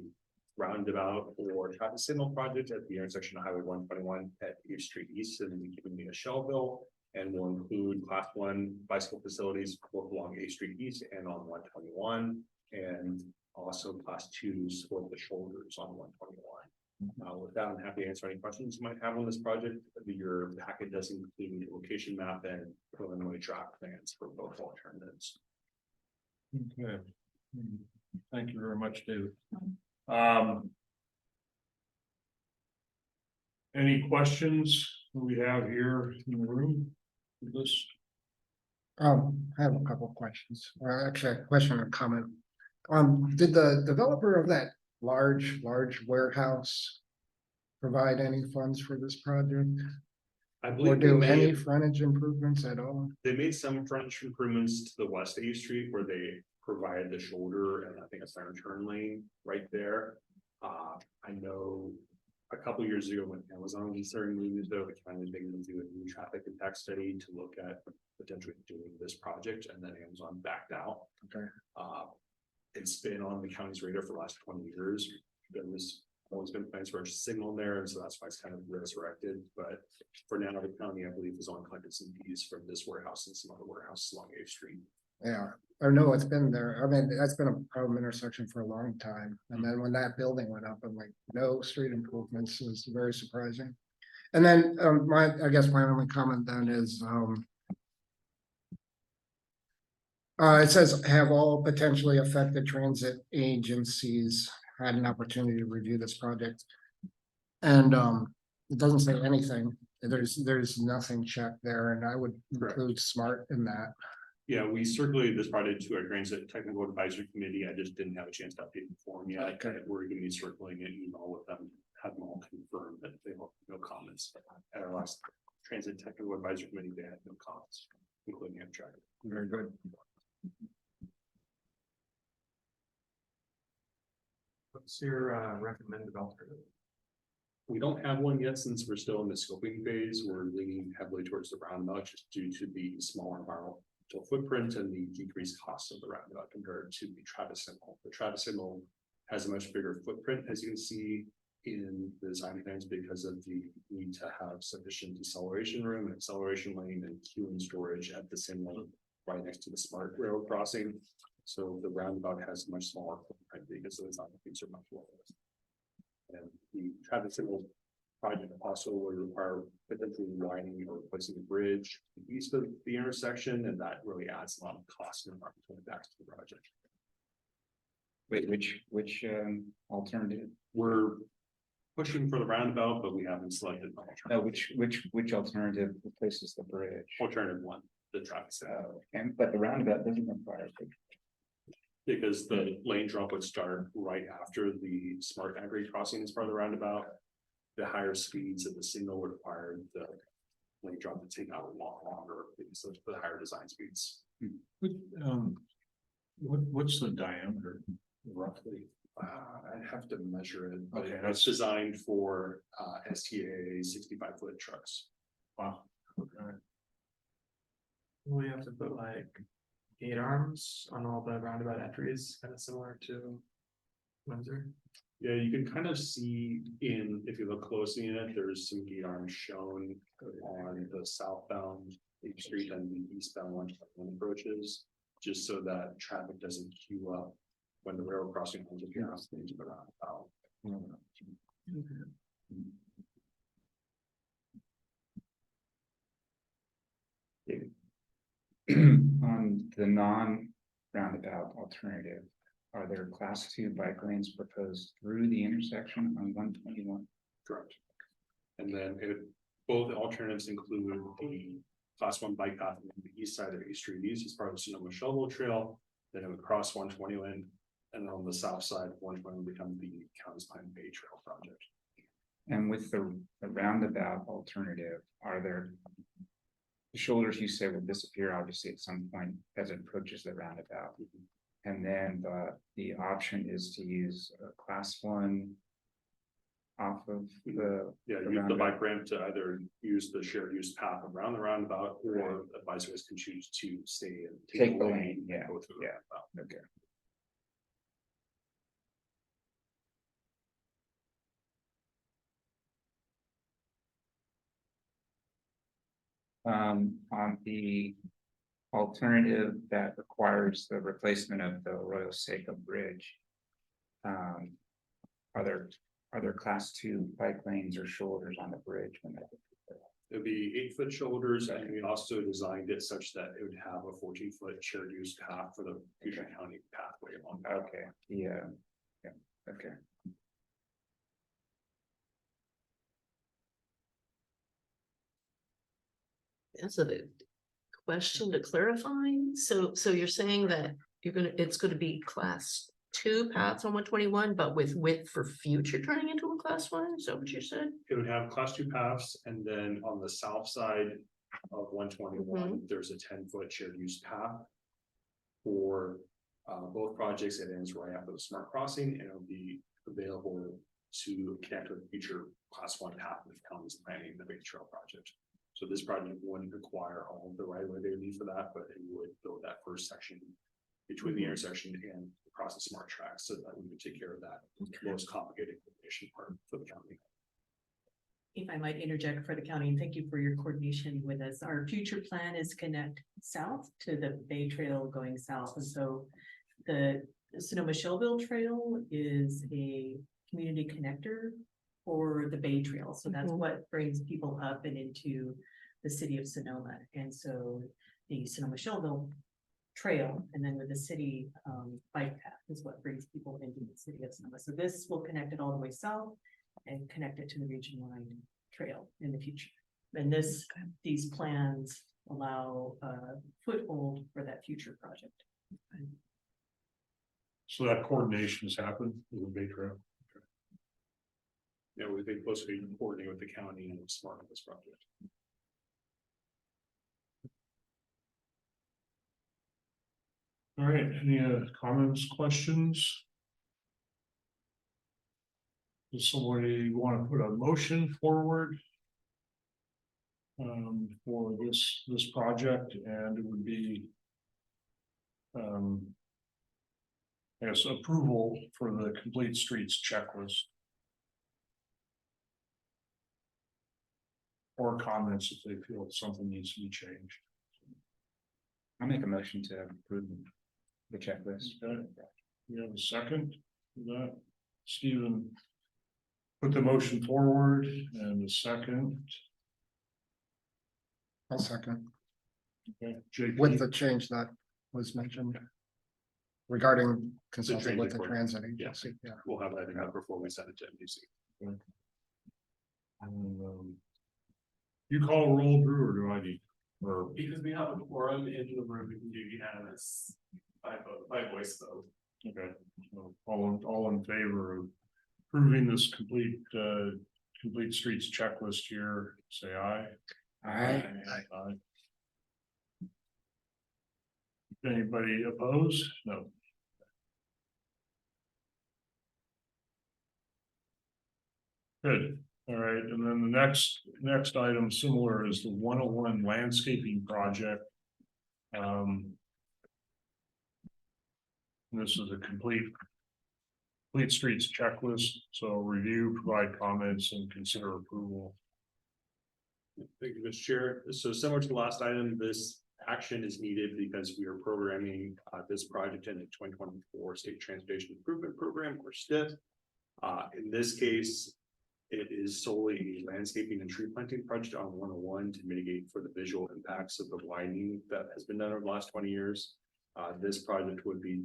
roundabout or traffic signal project at the intersection of Highway 121 at 8th Street East in the community of Shellville, and will include Class 1 bicycle facilities both along 8th Street East and on 121, and also Class 2s for the shoulders on 121. With that, I'm happy to answer any questions you might have on this project. Your packet does include a location map and preliminary draft plans for both alternatives. Okay. Thank you very much, David. Any questions we have here in the room for this? I have a couple of questions, or actually a question or comment. Did the developer of that large warehouse provide any funds for this project? I Or believe do any frontage improvements at all? they made some frontage improvements to the west of 8th Street where they provided the shoulder and I think a center turn lane right there. I know a couple of years ago when Amazon was starting moving though, the county was making them do a new traffic impact study to look at potentially doing this project, and then Amazon backed out. Okay. It's been on the county's radar for the last 20 years. There was always been plans for a signal there, and so that's why it's kind of resurrected. But for now, the county, I believe, is on collected some fees from this warehouse and some other warehouses along 8th Street. Yeah, I know it's been there. I mean, that's been a problem intersection for a long time. And then when that building went up, I'm like, no street improvements, was very surprising. And then I guess my only comment then is it says have all potentially affected transit agencies had an opportunity to review this project. And it doesn't say anything. There's nothing checked there, and I would include SMART in that. Yeah, we circulated this project to our transit technical advisory committee. I just didn't have a chance to update the form yet. Okay. We're going to be circulating an email with them, have them all confirm that they have no comments. At our last transit technical advisory committee, they had no comments, including Amtrak. Very good. What's your recommended alternative? We don't have one yet since we're still in the scoping phase. We're leaning heavily towards the roundabout just due to the smaller environmental footprint and the decreased cost of the roundabout compared to the Travis Signal. The Travis Signal has a much bigger footprint, as you can see in the design plans, because of the need to have sufficient deceleration room and acceleration lane and queuing storage at the same lane right next to the smart railroad crossing. So the roundabout has a much smaller footprint because the design fees are much lower. And the Travis Signal project also will require potentially widening or replacing a bridge east of the intersection, and that really adds a lot of cost and environmental impacts to the project. Wait, which alternative? We're pushing for the roundabout, but we haven't selected an alternative. No, which alternative replaces the bridge? Alternative one, the traffic signal. But the roundabout doesn't require a bridge. Because the lane drop would start right after the smart aggregate crossing as part of the roundabout. The higher speeds of the signal would require the lane drop to take out a lot longer because of the higher design speeds. What's the diameter roughly? I'd have to measure it, but Okay, it's designed for STA 65-foot trucks. Wow. Okay. We have to put like gate arms on all the roundabout entries, kind of similar to Windsor. Yeah, you can kind of see if you look closely in it, there's some gate arms shown on the southbound Eighth Street and the eastbound 121 approaches, just so that traffic doesn't queue up when the railroad crossing comes up here into the roundabout. On the non-roundabout alternative, are there class 2 bike lanes proposed through the intersection on 121? Correct. And then both alternatives include the class 1 bike path on the east side of East Street East as part of the Sonoma Shovel Trail. Then it would cross 121, and on the south side, 121 would become the County's Pine Bay Trail project. And with the roundabout alternative, are there the shoulders you say will disappear obviously at some point as it approaches the roundabout? And then the option is to use a class 1 off of the use the bike ramp to either use the shared use path around the roundabout, or advisors can choose to stay and take the lane. and go through the roundabout. Okay. On the alternative that requires the replacement of the Arroyo Seco Bridge, are there class 2 bike lanes or shoulders on the bridge when that? It'd be 8-foot shoulders, and we also designed it such that it would have a 14-foot shared use path for the future county pathway along. Okay, yeah, okay. That's a question to clarify. So you're saying that it's gonna be class 2 paths on 121, but with width for future turning into a class 1? Is that what you said? It would have class 2 paths, and then on the south side of 121, there's a 10-foot shared use path for both projects. It ends right after the smart crossing, and it'll be available to connect with future class 1 path if the county's planning the Bay Trail project. So this project wouldn't require all of the right of way they would need for that, but it would build that first section between the intersection and across the smart tracks, so that we would take care of that most complicated coordination part for the county. If I might interject for the county, and thank you for your coordination with us. Our future plan is connect south to the Bay Trail going south. And so the Sonoma Shellville Trail is a community connector for the Bay Trail. So that's what brings people up and into the city of Sonoma. And so the Sonoma Shellville Trail, and then with the city bike path is what brings people into the city of Sonoma. So this will connect it all the way south and connect it to the Region Line Trail in the future. And these plans allow a foothold for that future project. So that coordination has happened with the Bay Trail. Yeah, we've been closely coordinating with the county and smart on this project. All right, any comments, questions? Does somebody want to put a motion forward for this project? And it would be I guess approval for the complete streets checklist. Or comments if they feel something needs to be changed. I'll make a motion to approve the checklist. Okay, we have a second for that. Stephen put the motion forward, and a second. I'll second. Okay, JP. With the change that was mentioned regarding consulting with the transit transit Yes. agency. Yeah. We'll have that in there before we send it to MDC. You call a roll, Drew, or do I need? Or Because we have a quorum in the room, we can do unanimous by voice vote. okay, so all in favor of approving this complete streets checklist here, say aye. Aye. Aye. Anybody opposed? No. Good, all right, and then the next item similar is the 101 landscaping project. And this is a complete streets checklist, so review, provide comments and consider approval. Thank you, Mr. Chair. So similar to the last item, this action is needed because we are programming this project in the 2024 State Transportation Improvement Program, or STIP. In this case, it is solely a landscaping and tree planting project on 101 to mitigate for the visual impacts of the widening that has been done over the last 20 years. This project would be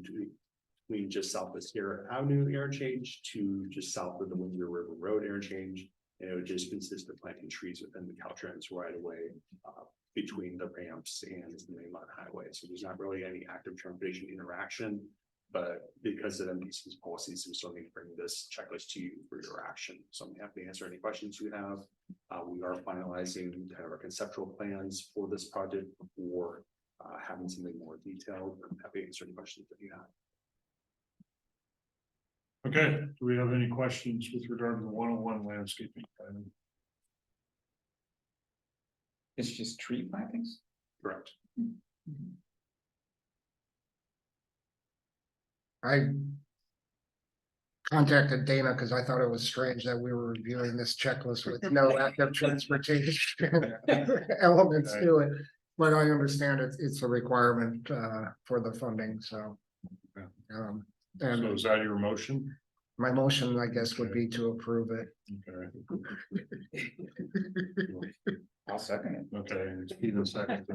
between just south of Sierra Avenue interchange to just south of the Windsor River Road interchange. And it would just consist of planting trees within the Caltrans right away between the ramps and the mainline highway. So there's not really any active transportation interaction, but because of MDC's policies, we still need to bring this checklist to you for your action. So I'm happy to answer any questions you have. We are finalizing kind of our conceptual plans for this project before having something more detailed. I'm happy to answer any questions that you have. Okay, do we have any questions with regard to the 101 landscaping plan? It's just tree plantings? Correct. I contacted Dana because I thought it was strange that we were reviewing this checklist with no active transportation elements to it. But I understand it's a requirement for the funding, so. So And is that your motion? my motion, I guess, would be to approve it. Okay, I'll second it. okay, and Stephen second.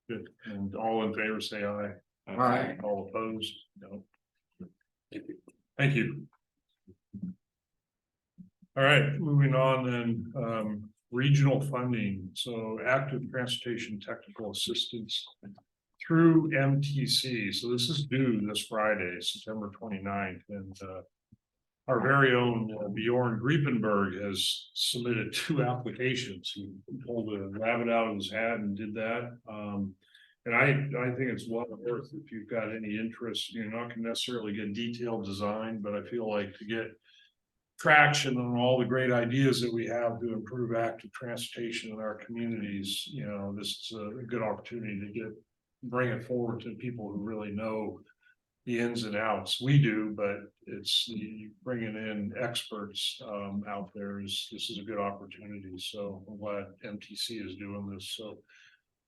Good, and all in favor, say aye. Aye. All opposed? No. Thank you. All right, moving on then, regional funding, so active transportation technical assistance through MTC. So this is due this Friday, September 29th, and our very own Bjorn Griepenberg has submitted 2 applications. He pulled a rabbit out of his hat and did that. And I think it's well worth, if you've got any interest, you're not gonna necessarily get detailed design, but I feel like to get traction on all the great ideas that we have to improve active transportation in our communities, you know, this is a good opportunity to bring it forward to people who really know the ins and outs. We do, but it's the bringing in experts out there this is a good opportunity. So I'm glad MTC is doing this. So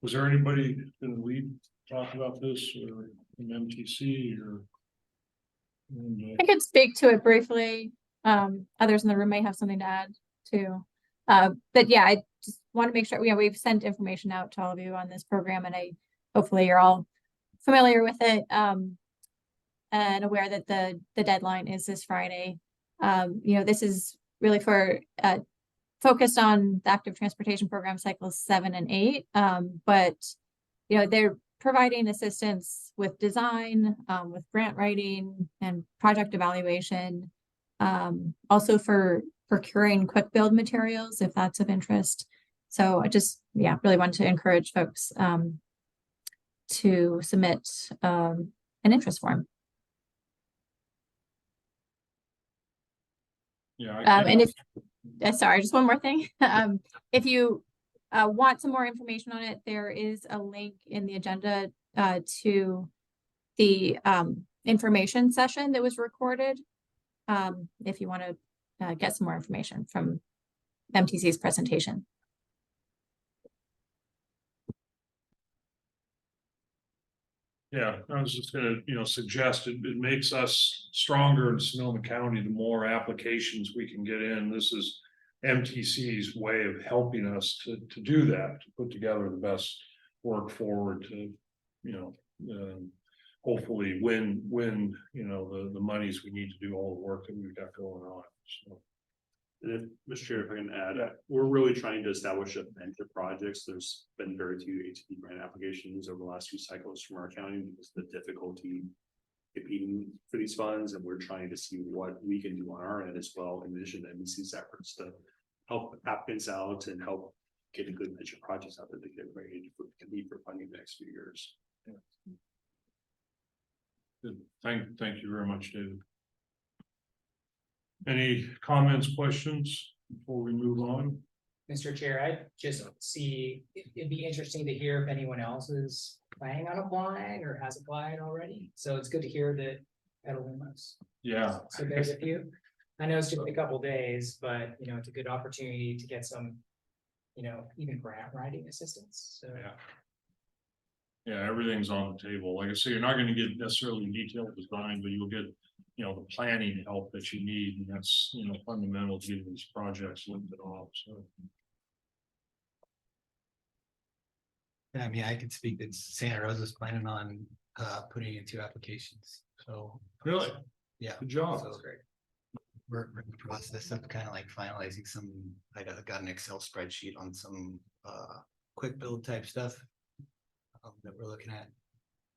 was there anybody in the lead talk about this or in MTC or? I could speak to it briefly. Others in the room may have something to add too. But yeah, I just want to make sure, we've sent information out to all of you on this program, and hopefully you're all familiar with it, and aware that the deadline is this Friday. This is really for focused on the active transportation program cycles 7 and 8. But they're providing assistance with design, with grant writing and project evaluation, also for procuring quick build materials if that's of interest. So I just really want to encourage folks to submit an interest form. Yeah. And if sorry, just one more thing. If you want some more information on it, there is a link in the agenda to the information session that was recorded. If you want to get some more information from MTC's presentation. Yeah, I was just gonna, suggest it makes us stronger in Sonoma County, the more applications we can get in. This is MTC's way of helping us to do that, to put together the best work forward to, hopefully win, the monies we need to do all the work that we've got going on, so. And if, Mr. Chair, if I can add, we're really trying to establish a bench of projects. There's been very few ATP grant applications over the last 2 cycles from our county because of the difficulty competing for these funds, and we're trying to see what we can do on our end as well, in addition to NBC's efforts to help applicants out and help get a good bench of projects out there to get ready to compete for funding the next few years. Yeah. Good. Thank you very much, David. Any comments, questions before we move on? Mr. Chair, I just see, it'd be interesting to hear if anyone else is planning on applying or has applied already. So it's good to hear that Petalima's Yeah. so there's a few. I know it's just a couple days, but you know, it's a good opportunity to get some, you know, even grant writing assistance. So Yeah. Yeah, everything's on the table. Like I say, you're not gonna get necessarily detailed design, but you'll get, you know, the planning help that you need, and that's, you know, fundamental to getting these projects lifted off, so. I mean, I could speak that Santa Rosa's planning on putting in 2 applications, so. Really? Yeah. Good job. So we're in the process of kind of like finalizing some, I got an Excel spreadsheet on some quick build type stuff that we're looking at.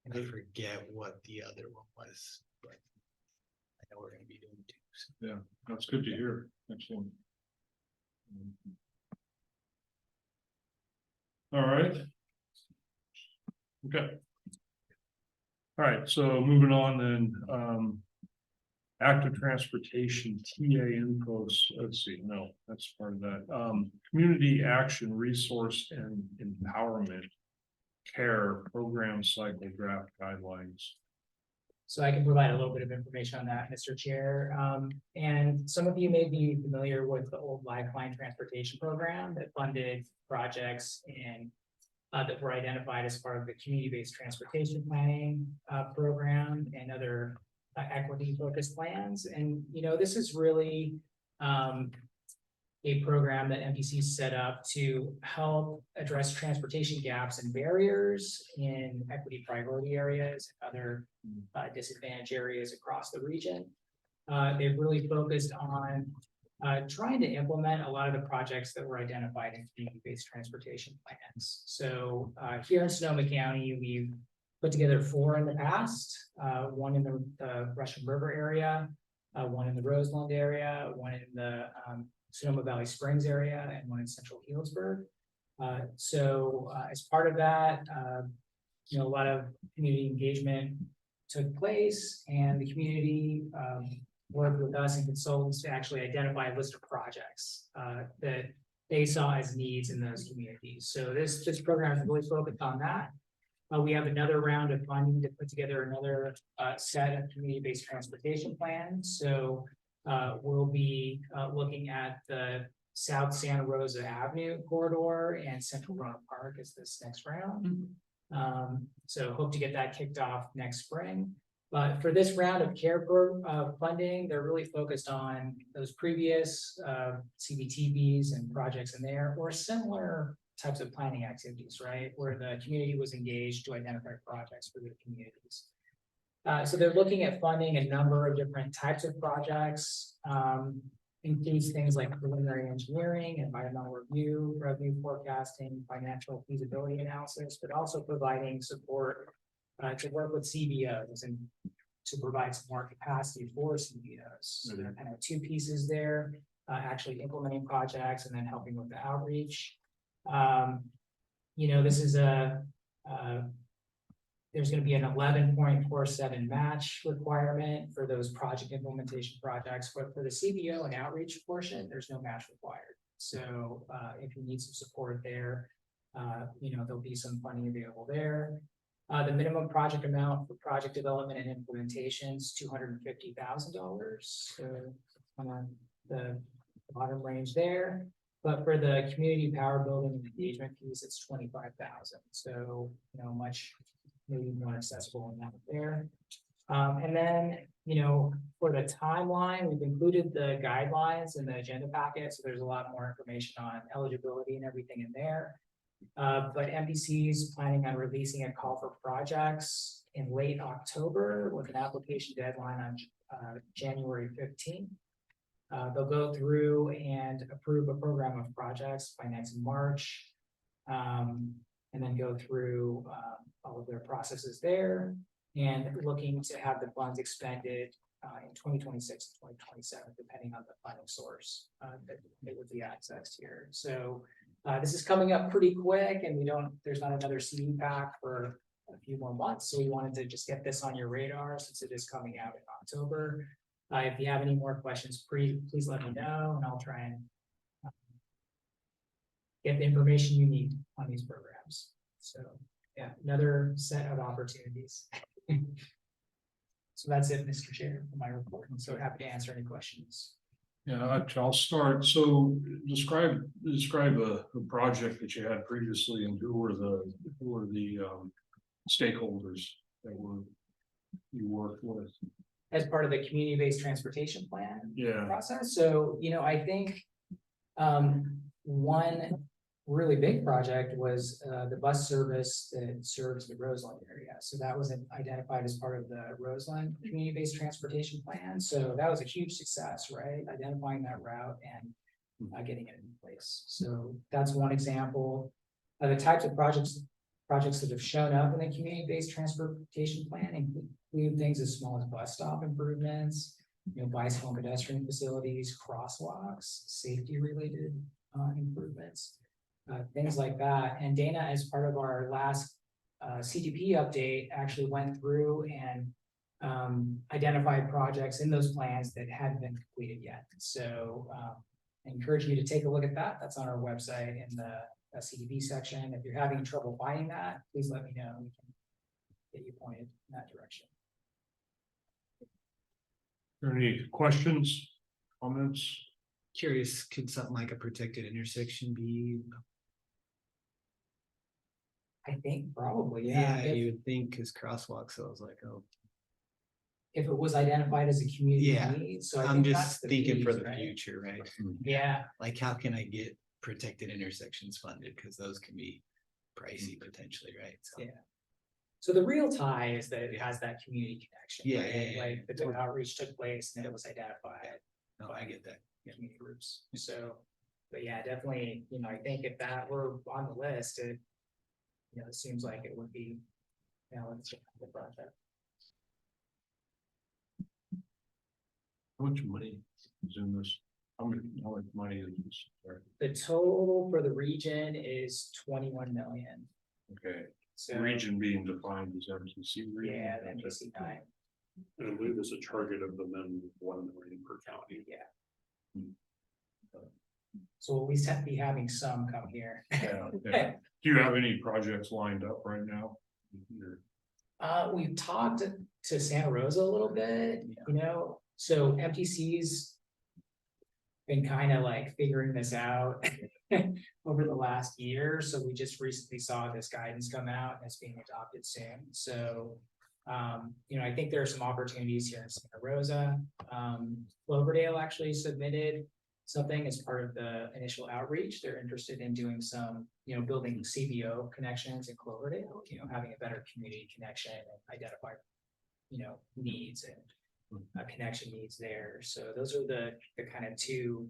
And I forget what the other one was, but I know we're gonna be doing 2. So. Yeah, that's good to hear. Excellent. All right. Okay. All right, so moving on then, active transportation, TA infos, let's see, no, that's part of that. Community action, resource and empowerment, care, program cycle, draft guidelines. So I can provide a little bit of information on that, Mr. Chair. And some of you may be familiar with the old Lifeline Transportation Program that funded projects and that were identified as part of the community-based transportation planning program and other equity-focused plans. And, you know, this is really a program that MPC set up to help address transportation gaps and barriers in equity priority areas and other disadvantaged areas across the region. They've really focused on trying to implement a lot of the projects that were identified in community-based transportation plans. So here in Sonoma County, we've put together 4 in the past, one in the Russian River area, one in the Roseland area, one in the Sonoma Valley Springs area, and one in Central Healdsburg. So as part of that, you know, a lot of community engagement took place, and the community worked with us and consultants to actually identify a list of projects that they saw as needs in those communities. So this program is really focused on that. We have another round of funding to put together another set of community-based transportation plans. So we'll be looking at the South Santa Rosa Avenue corridor and Central Roanoke Park as this next round. So hope to get that kicked off next spring. But for this round of care funding, they're really focused on those previous CBTBs and projects in there, or similar types of planning activities, right? Where the community was engaged to identify projects for their communities. So they're looking at funding a number of different types of projects, includes things like preliminary engineering, environmental review, revenue forecasting, financial feasibility analysis, but also providing support to work with CBOs and to provide some more capacity for CBOs. So there are kind of 2 pieces there, actually implementing projects and then helping with the outreach. You know, this is there's going to be an 11.47 match requirement for those project implementation projects, but for the CBO and outreach portion, there's no match required. So if you need some support there, you know, there'll be some funding available there. The minimum project amount for project development and implementation is $250,000. So on the bottom range there. But for the community power building and engagement piece, it's $25,000. So, you know, much maybe more accessible in that there. And then, you know, for the timeline, we've included the guidelines in the agenda packet. So there's a lot more information on eligibility and everything in there. But MPC is planning on releasing a call for projects in late October with an application deadline on January 15th. They'll go through and approve a program of projects by next March, and then go through all of their processes there, and looking to have the funds expended in 2026 and 2027, depending on the funding source that would be accessed here. So this is coming up pretty quick, and there's not another CBPAC for a few more months. So we wanted to just get this on your radar since it is coming out in October. If you have any more questions, please let me know, and I'll try and get the information you need on these programs. So yeah, another set of opportunities. So that's it, Mr. Chair, for my report. I'm so happy to answer any questions. Yeah, I'll start. So describe a project that you had previously and who were the stakeholders that you worked with. As part of the community-based transportation plan Yeah. process. So, I think one really big project was the bus service that serves the Roseland area. So that was identified as part of the Roseland community-based transportation plan. So that was a huge success, right? Identifying that route and getting it in place. So that's one example. The types of projects that have shown up in the community-based transportation plan include things as small as bus stop improvements, bicycle and pedestrian facilities, crosswalks, safety-related improvements. Things like that. And Dana, as part of our last CTP update, actually went through and identified projects in those plans that hadn't been completed yet. So I encourage you to take a look at that. That's on our website in the CTP section. If you're having trouble finding that, please let me know. We can get you pointed in that direction. Are there any questions, comments? Curious, could something like a protected intersection be? I think probably, Yeah, you would think, because crosswalks, so I was like, oh. If it was identified as a community Yeah, need, so I I'm think that's just the thinking for piece, the right? future, right? Yeah, Like, how can I get protected intersections funded? Because those can be pricey potentially, right? So, yeah. So the real tie is that it has that community connection. Yeah, right? yeah. Like the outreach took place and it was identified. no, I get that. Community groups. So, but yeah, definitely, I think if that were on the list, it seems like it would be, it's the project. How much money is in this? How much money is this? Sorry. The total for the region is 21 million. Okay, So region being defined as MTC region. yeah, the MTC 9. And I believe there's a target of the minimum 1 million per county. Yeah. So we'll at least have to be having some come here. Yeah. Do you have any projects lined up right now? We've talked to Santa Rosa a little bit, so MTC's been kind of like figuring this out over the last year. So we just recently saw this guidance come out and it's being adopted soon. So, I think there are some opportunities here in Santa Rosa. Cloverdale actually submitted something as part of the initial outreach. They're interested in doing some, building CBO connections in Cloverdale, having a better community connection and identify, needs and connection needs there. So those are the kind of two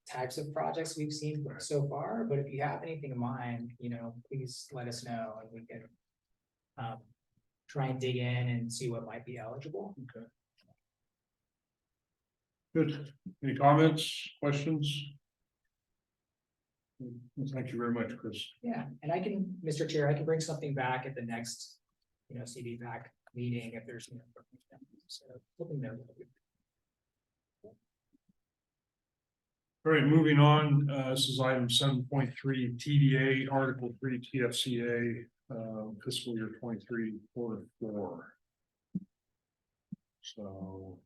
types of projects we've seen so far. But if you have anything in mind, please let us know and we can try and dig in and see what might be eligible. Okay. Good. Any comments, questions? Thank you very much, Chris. Yeah, and I can, Mr. Chair, I can bring something back at the next, CBPAC meeting if there's. So, looking there. All right, moving on, this is item 7.3 TDA, Article 3 TFCA, fiscal year 23 quarter 4. So.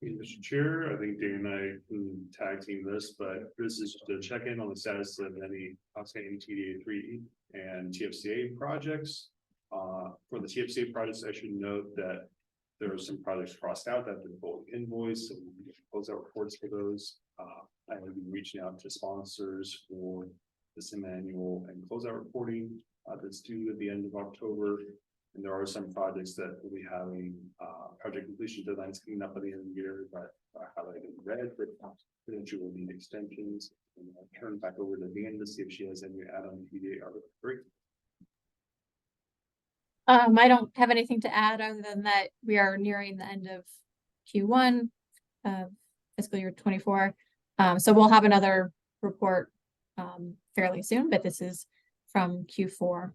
Mr. Chair, I think Dave and I can tag team this, but this is to check in on the status of any outstanding TDA 3 and TFCA projects. For the TFCA projects, I should note that there are some projects crossed out that have been fully invoiced, so we can close out reports for those. I have been reaching out to sponsors for the semi-annual and closeout reporting that's due at the end of October. And there are some projects that will be having project completion deadlines coming up at the end of the year, but highlighted in red, but potentially will need extensions. And I'll turn back over to Dan to see if she has any add-on TDA Article 3. I don't have anything to add other than that we are nearing the end of Q1 of fiscal year 24. So we'll have another report fairly soon, but this is from Q4.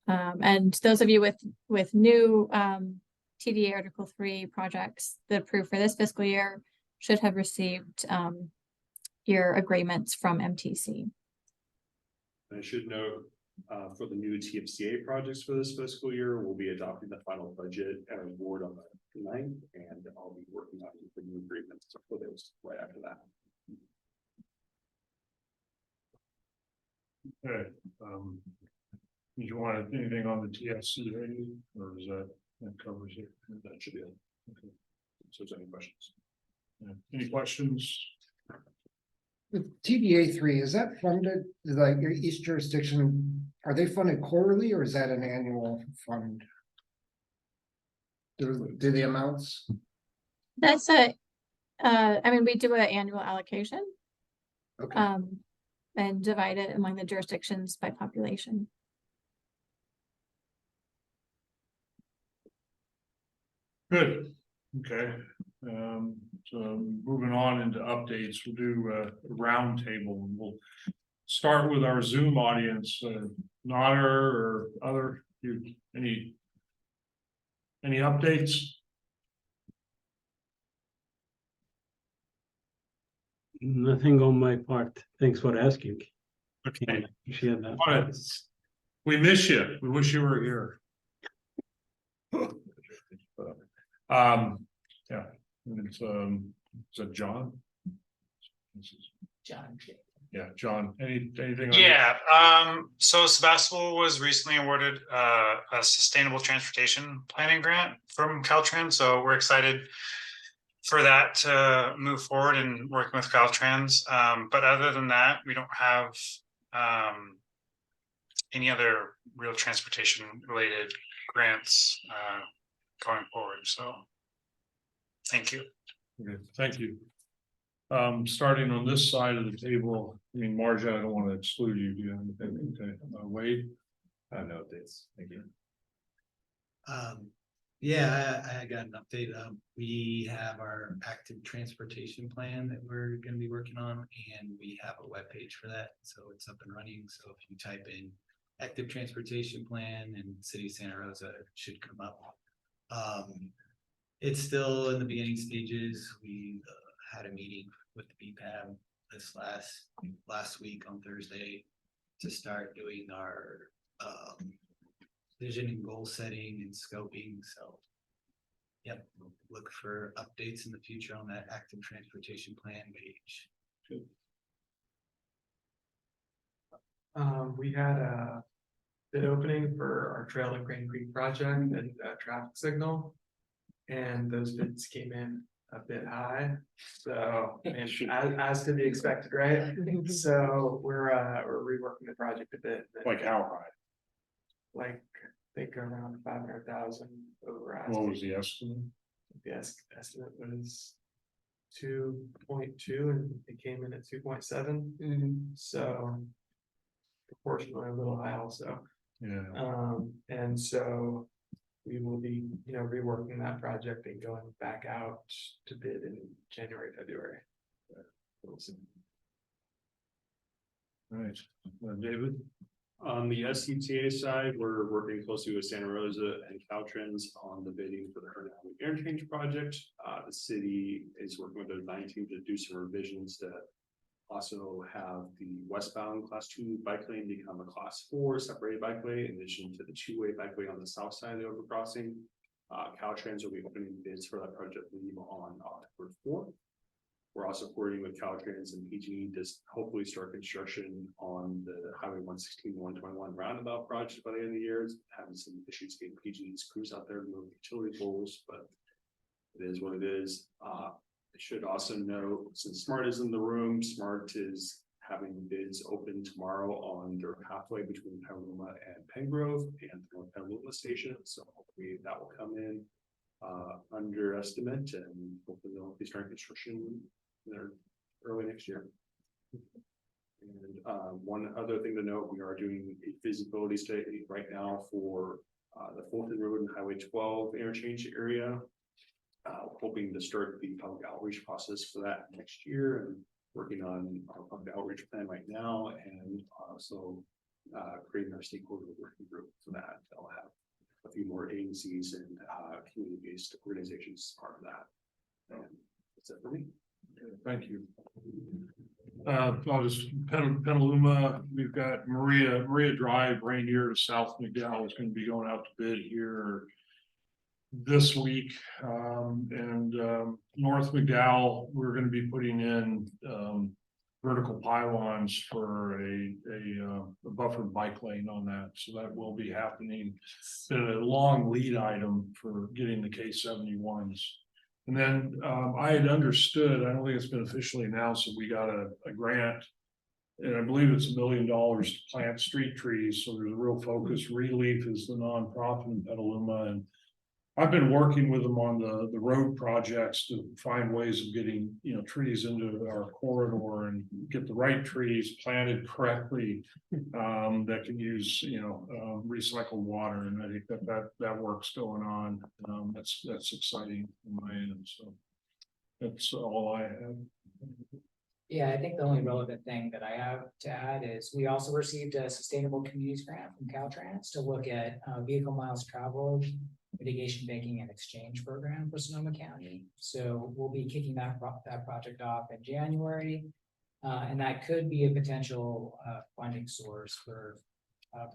And those of you with new TDA Article 3 projects that approved for this fiscal year should have received your agreements from MTC. I should note for the new TFCA projects for this fiscal year. We'll be adopting the final budget at our board on the 9th, and I'll be working on the new agreements for those right after that. Okay, did you want anything on the TFCA, or is that covers it? That should be it. Okay. So, is there any questions? Yeah. Any questions? The TBA 3, is that funded, like your each jurisdiction, are they funded quarterly or is that an annual fund? Do the amounts? That's I mean, we do an annual allocation. Okay. And divide it among the jurisdictions by population. Good, okay. So moving on into updates, we'll do a roundtable, and we'll start with our Zoom audience, Nodder or other, any updates? Nothing on my part. Thanks for asking. Okay. Appreciate that. All right. We miss you. We wish you were here. Yeah, it's is that John? John. Yeah, John, anything? on Yeah, so Sebastopol was recently awarded a sustainable transportation planning grant from Caltrans, so we're excited for that to move forward and working with Caltrans. But other than that, we don't have any other real transportation related grants going forward. So thank you. Okay, thank you. Starting on this side of the table, I mean, Marja, I don't want to exclude you. Do you have anything? Okay, Wade? I have no updates. Thank you. Yeah, I got an update. We have our active transportation plan that we're going to be working on, and we have a web page for that. So it's up and running. So if you type in active transportation plan and City of Santa Rosa, it should come up. It's still in the beginning stages. We had a meeting with the BPAC this last week on Thursday to start doing our vision and goal setting and scoping. So yep, look for updates in the future on that active transportation plan page. We had a bid opening for our Trail to Crane Creek project and traffic signal. And those bids came in a bit high, so as to be expected, right? So we're reworking the project a bit. Like how high? Like I think around 500,000 over. What was the estimate? The estimate was 2.2 and it came in at 2.7. So proportionally a little high also. Yeah. And so we will be, reworking that project and going back out to bid in January, February. We'll see. All right, David? On the SCTA side, we're working closely with Santa Rosa and Caltrans on the bidding for the Hernando interchange project. The city is working with the design team to do some revisions to also have the westbound class 2 bike lane become a class 4 separated bikeway in addition to the 2-way bikeway on the south side of the overcrossing. Caltrans will be opening bids for that project on October 4th. We're also coordinating with Caltrans and PG to hopefully start construction on the Highway 116, 121 roundabout project by the end of the year. It's having some issues getting PG's crews out there to move utility poles, but it is what it is. I should also note, since Smart is in the room, Smart is having bids open tomorrow on their pathway between Petaluma and Pengrove and the North Petaluma station. So hopefully that will come in under estimate, and hopefully they'll be starting construction there early next year. And one other thing to note, we are doing a feasibility study right now for the Fulton Road and Highway 12 interchange area. Hoping to start the public outreach process for that next year, and working on our public outreach plan right now, and also creating our stakeholder working group for that. I'll have a few more agencies and community-based organizations as part of that. And that's it for me. Thank you. I'll just, Petaluma, we've got Maria Drive, Rainier to South McDowell is gonna be going out to bid here this week. North McDowell, we're gonna be putting in, vertical pylons for a buffered bike lane on that, so that will be happening. It's been a long lead item for getting the K-71s. And then I had understood, I don't think it's been officially announced, that we got a grant. And I believe it's $1 million to plant street trees, so there's a real focus. Relief is the nonprofit in Petaluma, and I've been working with them on the road projects to find ways of getting, trees into our corridor and get the right trees planted correctly, that can use, recycled water. And I think that work's going on. That's exciting on my end. So that's all I have. Yeah, I think the only relevant thing that I have to add is we also received a Sustainable Communities Grant from Caltrans to look at vehicle miles traveled, mitigation banking and exchange program for Sonoma County. So we'll be kicking that project off in January. And that could be a potential funding source for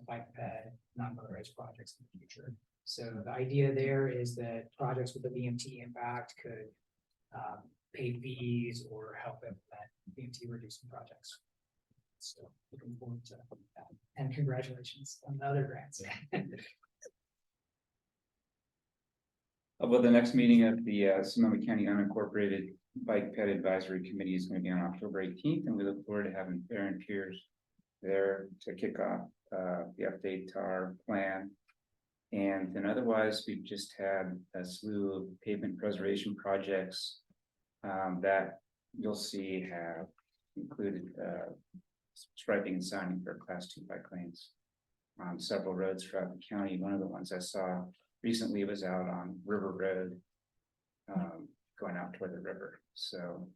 bike ped, non-motorized projects in the future. So the idea there is that projects with the VMT impact could pay fees or help implement VMT reducing projects. So looking forward to that. And congratulations on the other grants. Well, the next meeting of the Sonoma County Unincorporated Bike Ped Advisory Committee is going to be on October 18th, and we look forward to having Aaron Pierce there to kick off the update to our plan. And then otherwise, we've just had a slew of pavement preservation projects that you'll see have included striping and signing for Class 2 bike lanes on several roads throughout the county. One of the ones I saw recently was out on River Road, going out toward the river. So,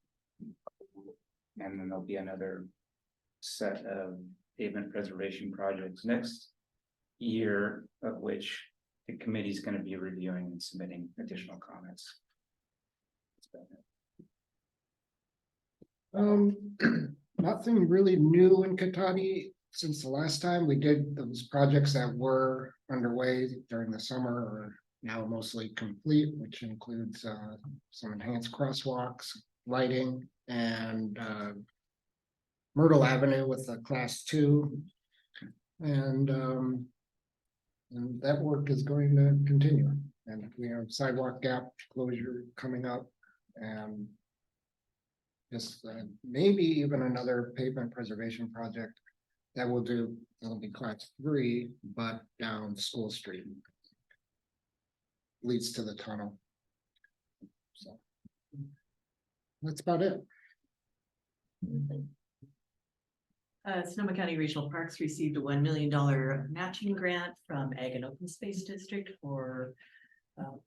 and then there'll be another set of pavement preservation projects next year, of which the committee is going to be reviewing and submitting additional comments. Nothing really new in Catani since the last time. We did those projects that were underway during the summer are now mostly complete, which includes some enhanced crosswalks, lighting, and Myrtle Avenue with a Class 2. And that work is going to continue. And we have sidewalk gap closure coming up, and just maybe even another pavement preservation project that will do, it'll be Class 3, but down School Street. Leads to the tunnel. So that's about it. Sonoma County Regional Parks received a $1 million matching grant from Ag and Open Space District for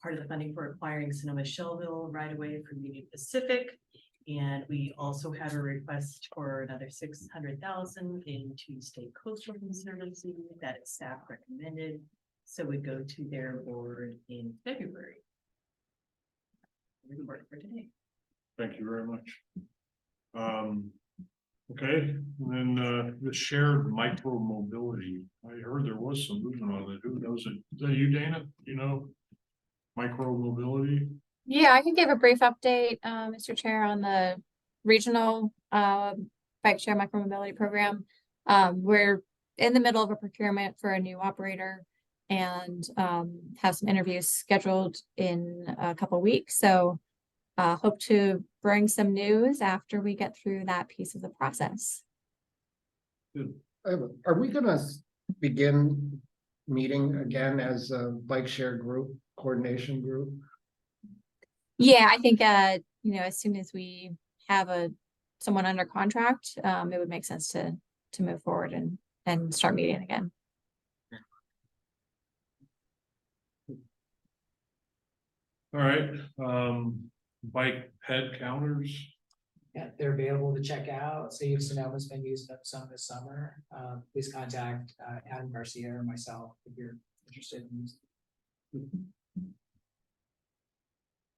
part of the funding for acquiring Sonoma Shellville right away from Union Pacific. And we also have a request for another $600,000 into state coastal conservancy that staff recommended. So we go to their board in February. Report for today. Thank you very much. Okay, and then the shared micromobility. I heard there was some movement on it. Who knows it? Is that you, Dana? You know, micromobility? Yeah, I can give a brief update, Mr. Chair, on the regional bike share micromobility program. We're in the middle of a procurement for a new operator and have some interviews scheduled in a couple weeks. So hope to bring some news after we get through that piece of the process. Are we gonna begin meeting again as a bike share group, coordination group? Yeah, I think as soon as we have someone under contract, it would make sense to move forward and start meeting again. All right, bike ped counters. Yeah, they're available to check out. City of Sonoma's been using them some this summer. Please contact Adam Garcia or myself if you're interested in using them.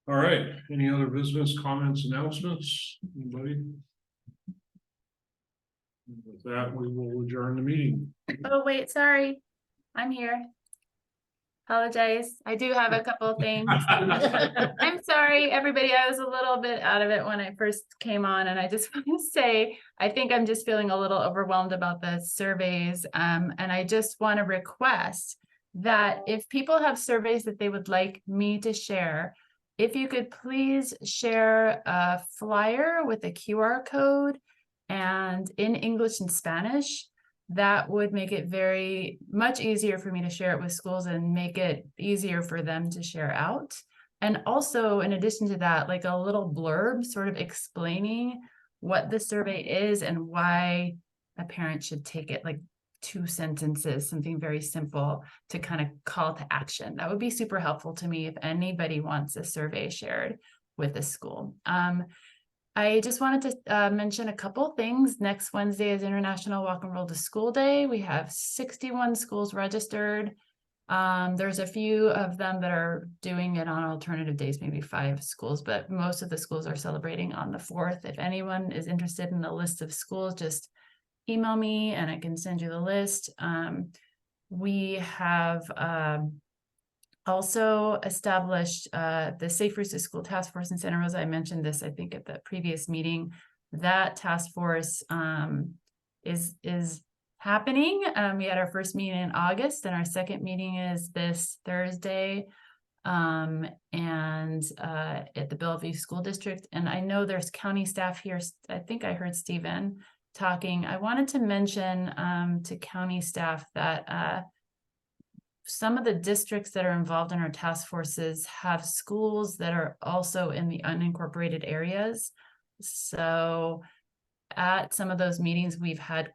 All right, any other business comments, announcements? Anybody? With that, we will adjourn the meeting. Oh, wait, sorry. I'm here. Apologize. I do have a couple of things. I'm sorry, everybody. I was a little bit out of it when I first came on, and I just want to say, I think I'm just feeling a little overwhelmed about the surveys. And I just want to request that if people have surveys that they would like me to share, if you could please share a flyer with a QR code and in English and Spanish. That would make it very much easier for me to share it with schools and make it easier for them to share out. And also, in addition to that, like a little blurb sort of explaining what the survey is and why a parent should take it, like 2 sentences, something very simple to kind of call to action. That would be super helpful to me if anybody wants a survey shared with the school. I just wanted to mention a couple things. Next Wednesday is International Walk and Roll to School Day. We have 61 schools registered. There's a few of them that are doing it on alternative days, maybe 5 schools, but most of the schools are celebrating on the 4th. If anyone is interested in the list of schools, just email me and I can send you the list. We have also established the Safe Routes to School Task Force in Santa Rosa. I mentioned this, I think, at the previous meeting. That task force is happening. We had our first meeting in August, and our second meeting is this Thursday at the Bellevue School District. And I know there's county staff here. I think I heard Stephen talking. I wanted to mention to county staff that some of the districts that are involved in our task forces have schools that are also in the unincorporated areas. So at some of those meetings, we've had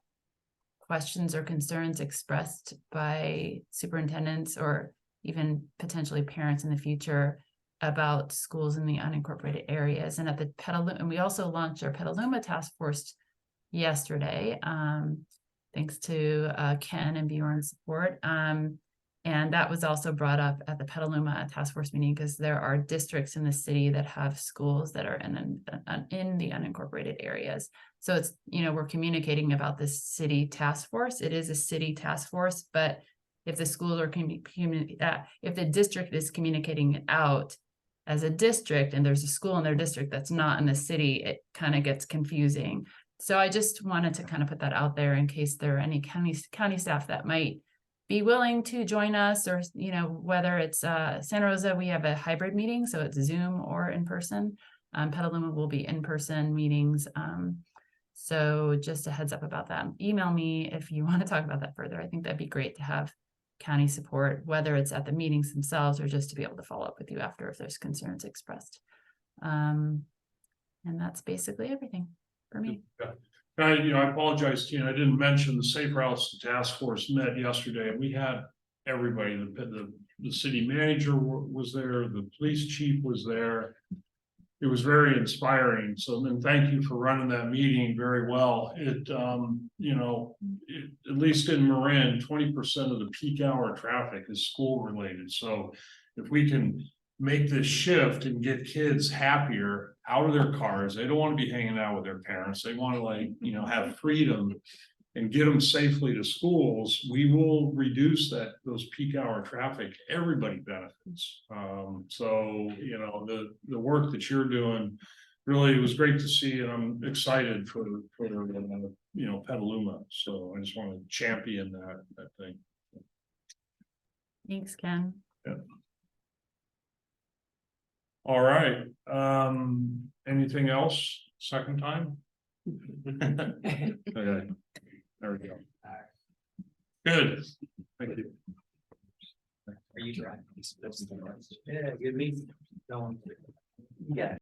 questions or concerns expressed by superintendents or even potentially parents in the future about schools in the unincorporated areas. And at the Petaluma, and we also launched our Petaluma task force yesterday, thanks to Ken and Bjorn's support. And that was also brought up at the Petaluma task force meeting because there are districts in the city that have schools that are in the unincorporated areas. So it's, we're communicating about this city task force. It is a city task force, but if the schools are if the district is communicating it out as a district and there's a school in their district that's not in the city, it kind of gets confusing. So I just wanted to kind of put that out there in case there are any county staff that might be willing to join us, or whether it's Santa Rosa, we have a hybrid meeting, so it's Zoom or in person. Petaluma will be in-person meetings. So just a heads up about that. Email me if you want to talk about that further. I think that'd be great to have county support, whether it's at the meetings themselves or just to be able to follow up with you after if there's concerns expressed. And that's basically everything for me. I apologize, Tina, I didn't mention the Safe Routes Task Force met yesterday, and we had everybody, the city manager was there, the police chief was there. It was very inspiring, so then thank you for running that meeting very well. It, at least in Marin, 20% of the peak hour traffic is school related, so if we can make this shift and get kids happier out of their cars. They don't want to be hanging out with their parents. They want to have freedom and get them safely to schools. We will reduce those peak hour traffic. Everybody benefits. So the work that you're doing really, it was great to see, and I'm excited for Petaluma. So I just want to champion that thing. Thanks, Ken. Yeah. All right. Anything else? Second time? Okay. There we go. Good. Thank you. Are you driving? Yeah, good meeting. Yeah.